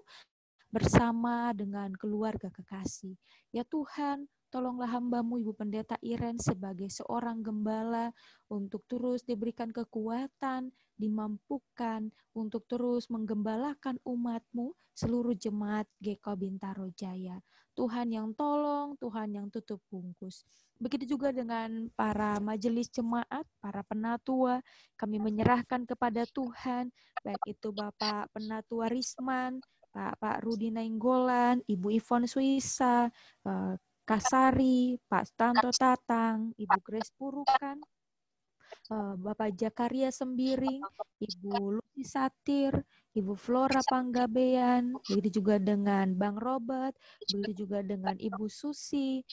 bersama dengan keluarga kekasih. Ya Tuhan, tolonglah hamba-Mu Ibu Pendeta Iren sebagai seorang gembala untuk terus diberikan kekuatan, dimampukan untuk terus menggembalakan umat-Mu, seluruh jemaat GKO Bintaro Jaya. Tuhan yang tolong, Tuhan yang tutup bungkus. Begitu juga dengan para majelis jemaat, para penatua, kami menyerahkan kepada Tuhan, baik itu Bapak Penatua Risman, Pak Rudi Nainggolan, Ibu Ivon Suisa, Kasari, Pak Stanto Tatang, Ibu Grace Purukan, Bapak Jakaria Sembiring, Ibu Lucy Satir, Ibu Flora Panggabean, begitu juga dengan Bang Robert, begitu juga dengan Ibu Susi,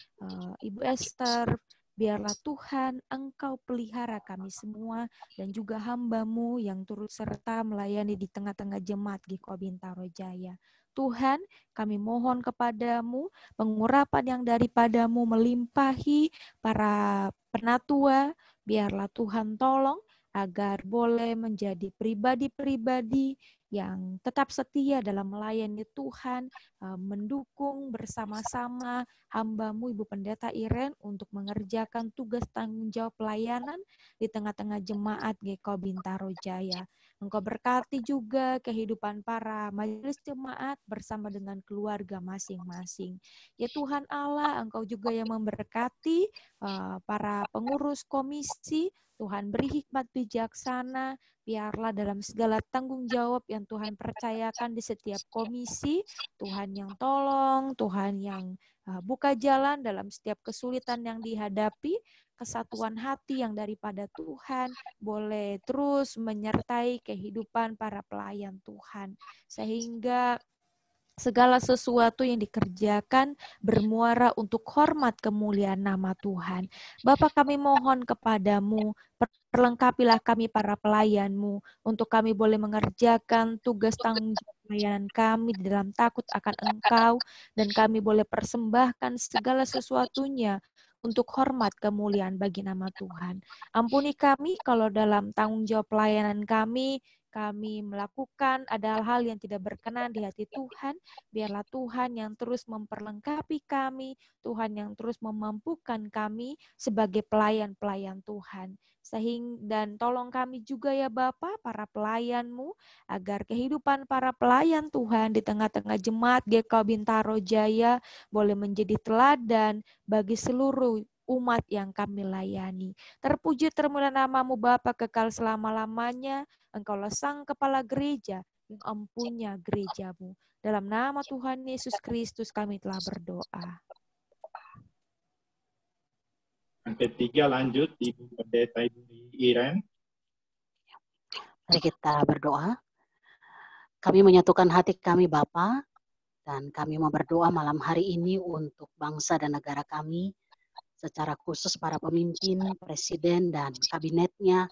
Ibu Esther. Biarlah Tuhan Engkau pelihara kami semua dan juga hamba-Mu yang turut serta melayani di tengah-tengah jemaat GKO Bintaro Jaya. Tuhan, kami mohon kepadamu, pengurapan yang daripada-Mu melimpahi para penatua, biarlah Tuhan tolong agar boleh menjadi pribadi-pribadi yang tetap setia dalam melayani Tuhan, mendukung bersama-sama hamba-Mu Ibu Pendeta Iren untuk mengerjakan tugas tanggung jawab pelayanan di tengah-tengah jemaat GKO Bintaro Jaya. Engkau berkati juga kehidupan para majelis jemaat bersama dengan keluarga masing-masing. Ya Tuhan Allah, Engkau juga yang memberkati para pengurus komisi. Tuhan beri hikmat bijaksana, biarlah dalam segala tanggung jawab yang Tuhan percayakan di setiap komisi, Tuhan yang tolong, Tuhan yang buka jalan dalam setiap kesulitan yang dihadapi, kesatuan hati yang daripada Tuhan boleh terus menyertai kehidupan para pelayan Tuhan. Sehingga segala sesuatu yang dikerjakan bermuara untuk hormat kemuliaan nama Tuhan. Bapa, kami mohon kepadamu, perlengkapilah kami para pelayan-Mu, untuk kami boleh mengerjakan tugas tanggung jawab pelayanan kami di dalam takut akan Engkau, dan kami boleh persembahkan segala sesuatunya untuk hormat kemuliaan bagi nama Tuhan. Ampuni kami kalau dalam tanggung jawab pelayanan kami melakukan ada hal yang tidak berkenan di hati Tuhan. Biarlah Tuhan yang terus memperlengkapi kami, Tuhan yang terus memampukan kami sebagai pelayan-pelayan Tuhan. Dan tolong kami juga ya Bapa, para pelayan-Mu, agar kehidupan para pelayan Tuhan di tengah-tengah jemaat GKO Bintaro Jaya boleh menjadi teladan bagi seluruh umat yang kami layani. Terpuji termulia nama-Mu Bapa kekal selama-lamanya. Engkaulah Sang Kepala Gereja yang empunya gereja-Mu. Dalam nama Tuhan Yesus Kristus kami telah berdoa. Yang ketiga lanjut Ibu Pendeta Iren. Mari kita berdoa. Kami menyatukan hati kami Bapa, dan kami mau berdoa malam hari ini untuk bangsa dan negara kami, secara khusus para pemimpin, presiden, dan kabinetnya,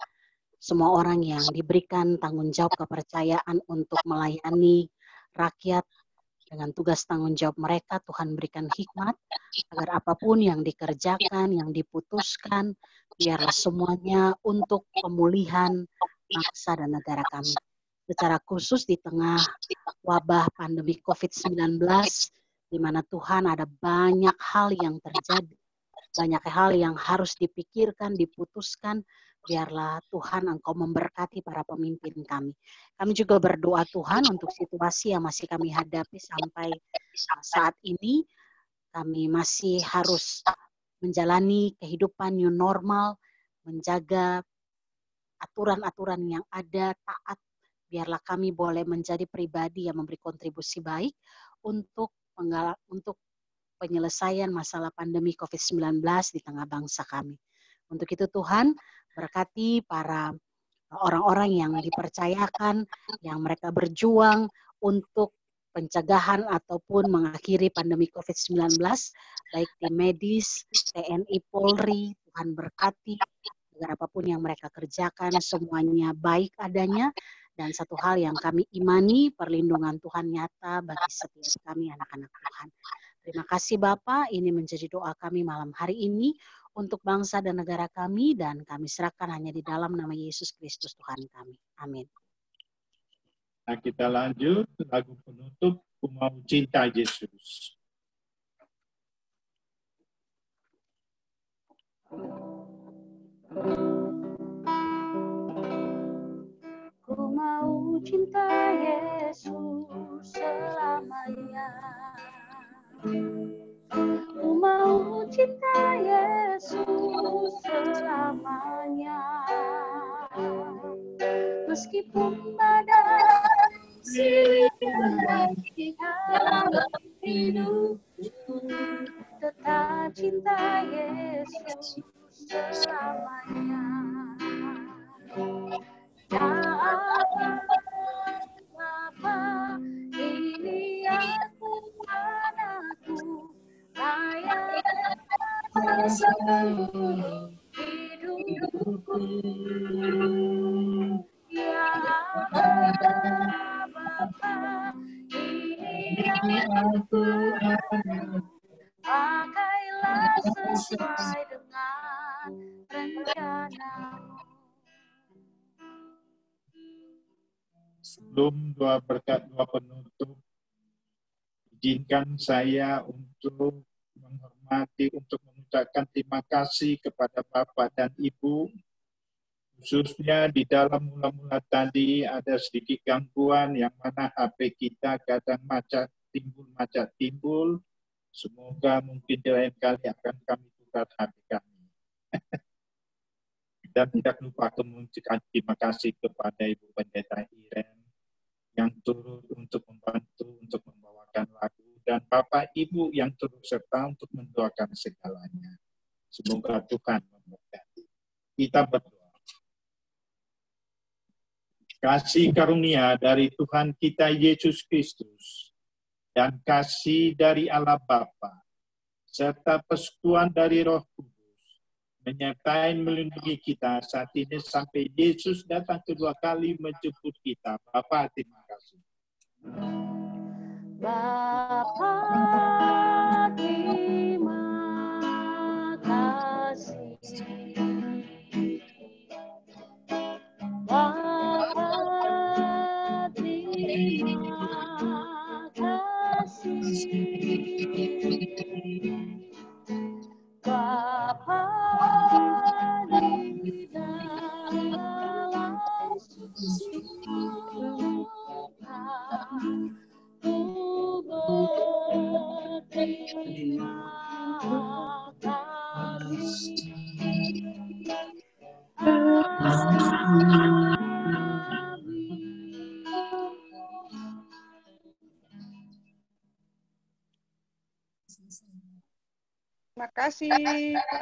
semua orang yang diberikan tanggung jawab kepercayaan untuk melayani rakyat dengan tugas tanggung jawab mereka. Tuhan berikan hikmat agar apapun yang dikerjakan, yang diputuskan, biarlah semuanya untuk pemulihan bangsa dan negara kami. Secara khusus di tengah wabah pandemi COVID-19, di mana Tuhan ada banyak hal yang terjadi, banyak hal yang harus dipikirkan, diputuskan. Biarlah Tuhan Engkau memberkati para pemimpin kami. Kami juga berdoa Tuhan untuk situasi yang masih kami hadapi sampai saat ini. Kami masih harus menjalani kehidupan new normal, menjaga aturan-aturan yang ada, taat. Biarlah kami boleh menjadi pribadi yang memberi kontribusi baik untuk penyelesaian masalah pandemi COVID-19 di tengah bangsa kami. Untuk itu Tuhan, berkati para orang-orang yang dipercayakan, yang mereka berjuang untuk pencegahan ataupun mengakhiri pandemi COVID-19, baik tim medis, TNI, Polri. Tuhan berkati, agar apapun yang mereka kerjakan semuanya baik adanya. Dan satu hal yang kami imani, perlindungan Tuhan nyata bagi setiap kami anak-anak Tuhan. Terima kasih Bapak, ini menjadi doa kami malam hari ini untuk bangsa dan negara kami, dan kami serahkan hanya di dalam nama Yesus Kristus Tuhan kami. Amin. Nah, kita lanjut lagu penutup, Ku Mau Cinta Yesus. Ku mau cinta Yesus selamanya. Ku mau cinta Yesus selamanya. Meskipun badai silih berganti dalam hidupku, tetap cinta Yesus selamanya. Apa ini aku anakku, layak seluruh hidupku. Ya Bapa, ini aku anakku, pakailah sesuai dengan rencana-Mu. Sebelum doa berkat, doa penutup, izinkan saya untuk menghormati, untuk mengucapkan terima kasih kepada Bapak dan Ibu. Khususnya di dalam mula-mula tadi ada sedikit gangguan yang mana HP kita kadang macet timbul. Semoga mungkin di lain kali akan kami tukar HP kami. Dan tidak lupa mengucapkan terima kasih kepada Ibu Pendeta Iren yang turut untuk membantu, untuk membawakan lagu, dan Bapak Ibu yang turut serta untuk mendoakan segalanya. Semoga Tuhan memberkati. Kita berdoa. Kasih karunia dari Tuhan kita Yesus Kristus dan kasih dari Allah Bapa serta persekutuan dari Roh Kudus menyertai melindungi kita saat ini sampai Yesus datang kedua kali menjemput kita. Bapa, terima kasih. Bapa, terima kasih. Bapa, terima kasih. Bapa, di dalam surga, ku berterima kasih. Terima kasih Pak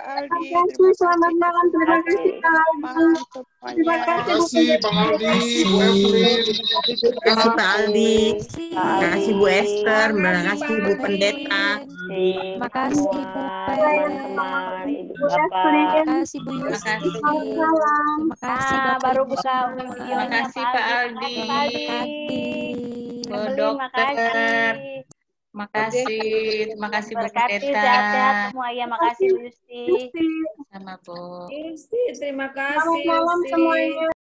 Aldi. Terima kasih, selamat malam. Terima kasih Pak Aldi. Terima kasih Pak Aldi, Bu Evelyn. Terima kasih Pak Aldi. Terima kasih Bu Esther. Terima kasih Bu Pendeta. Terima kasih Bu teman-teman, Ibu Bapak. Terima kasih Bu Yusti. Terima kasih Bapak Baru Ibu buka semua. videonya Terima kasih Pak Aldi. Pak Aldi. Bu Terima Dokter. kasih. Makasih, terima kasih Bu Berkati, Pendeta. sehat-sehat semua ya. Makasih Bu Yusti. Sama Bu. Yusti, terima kasih. Selamat malam Yusti. semuanya.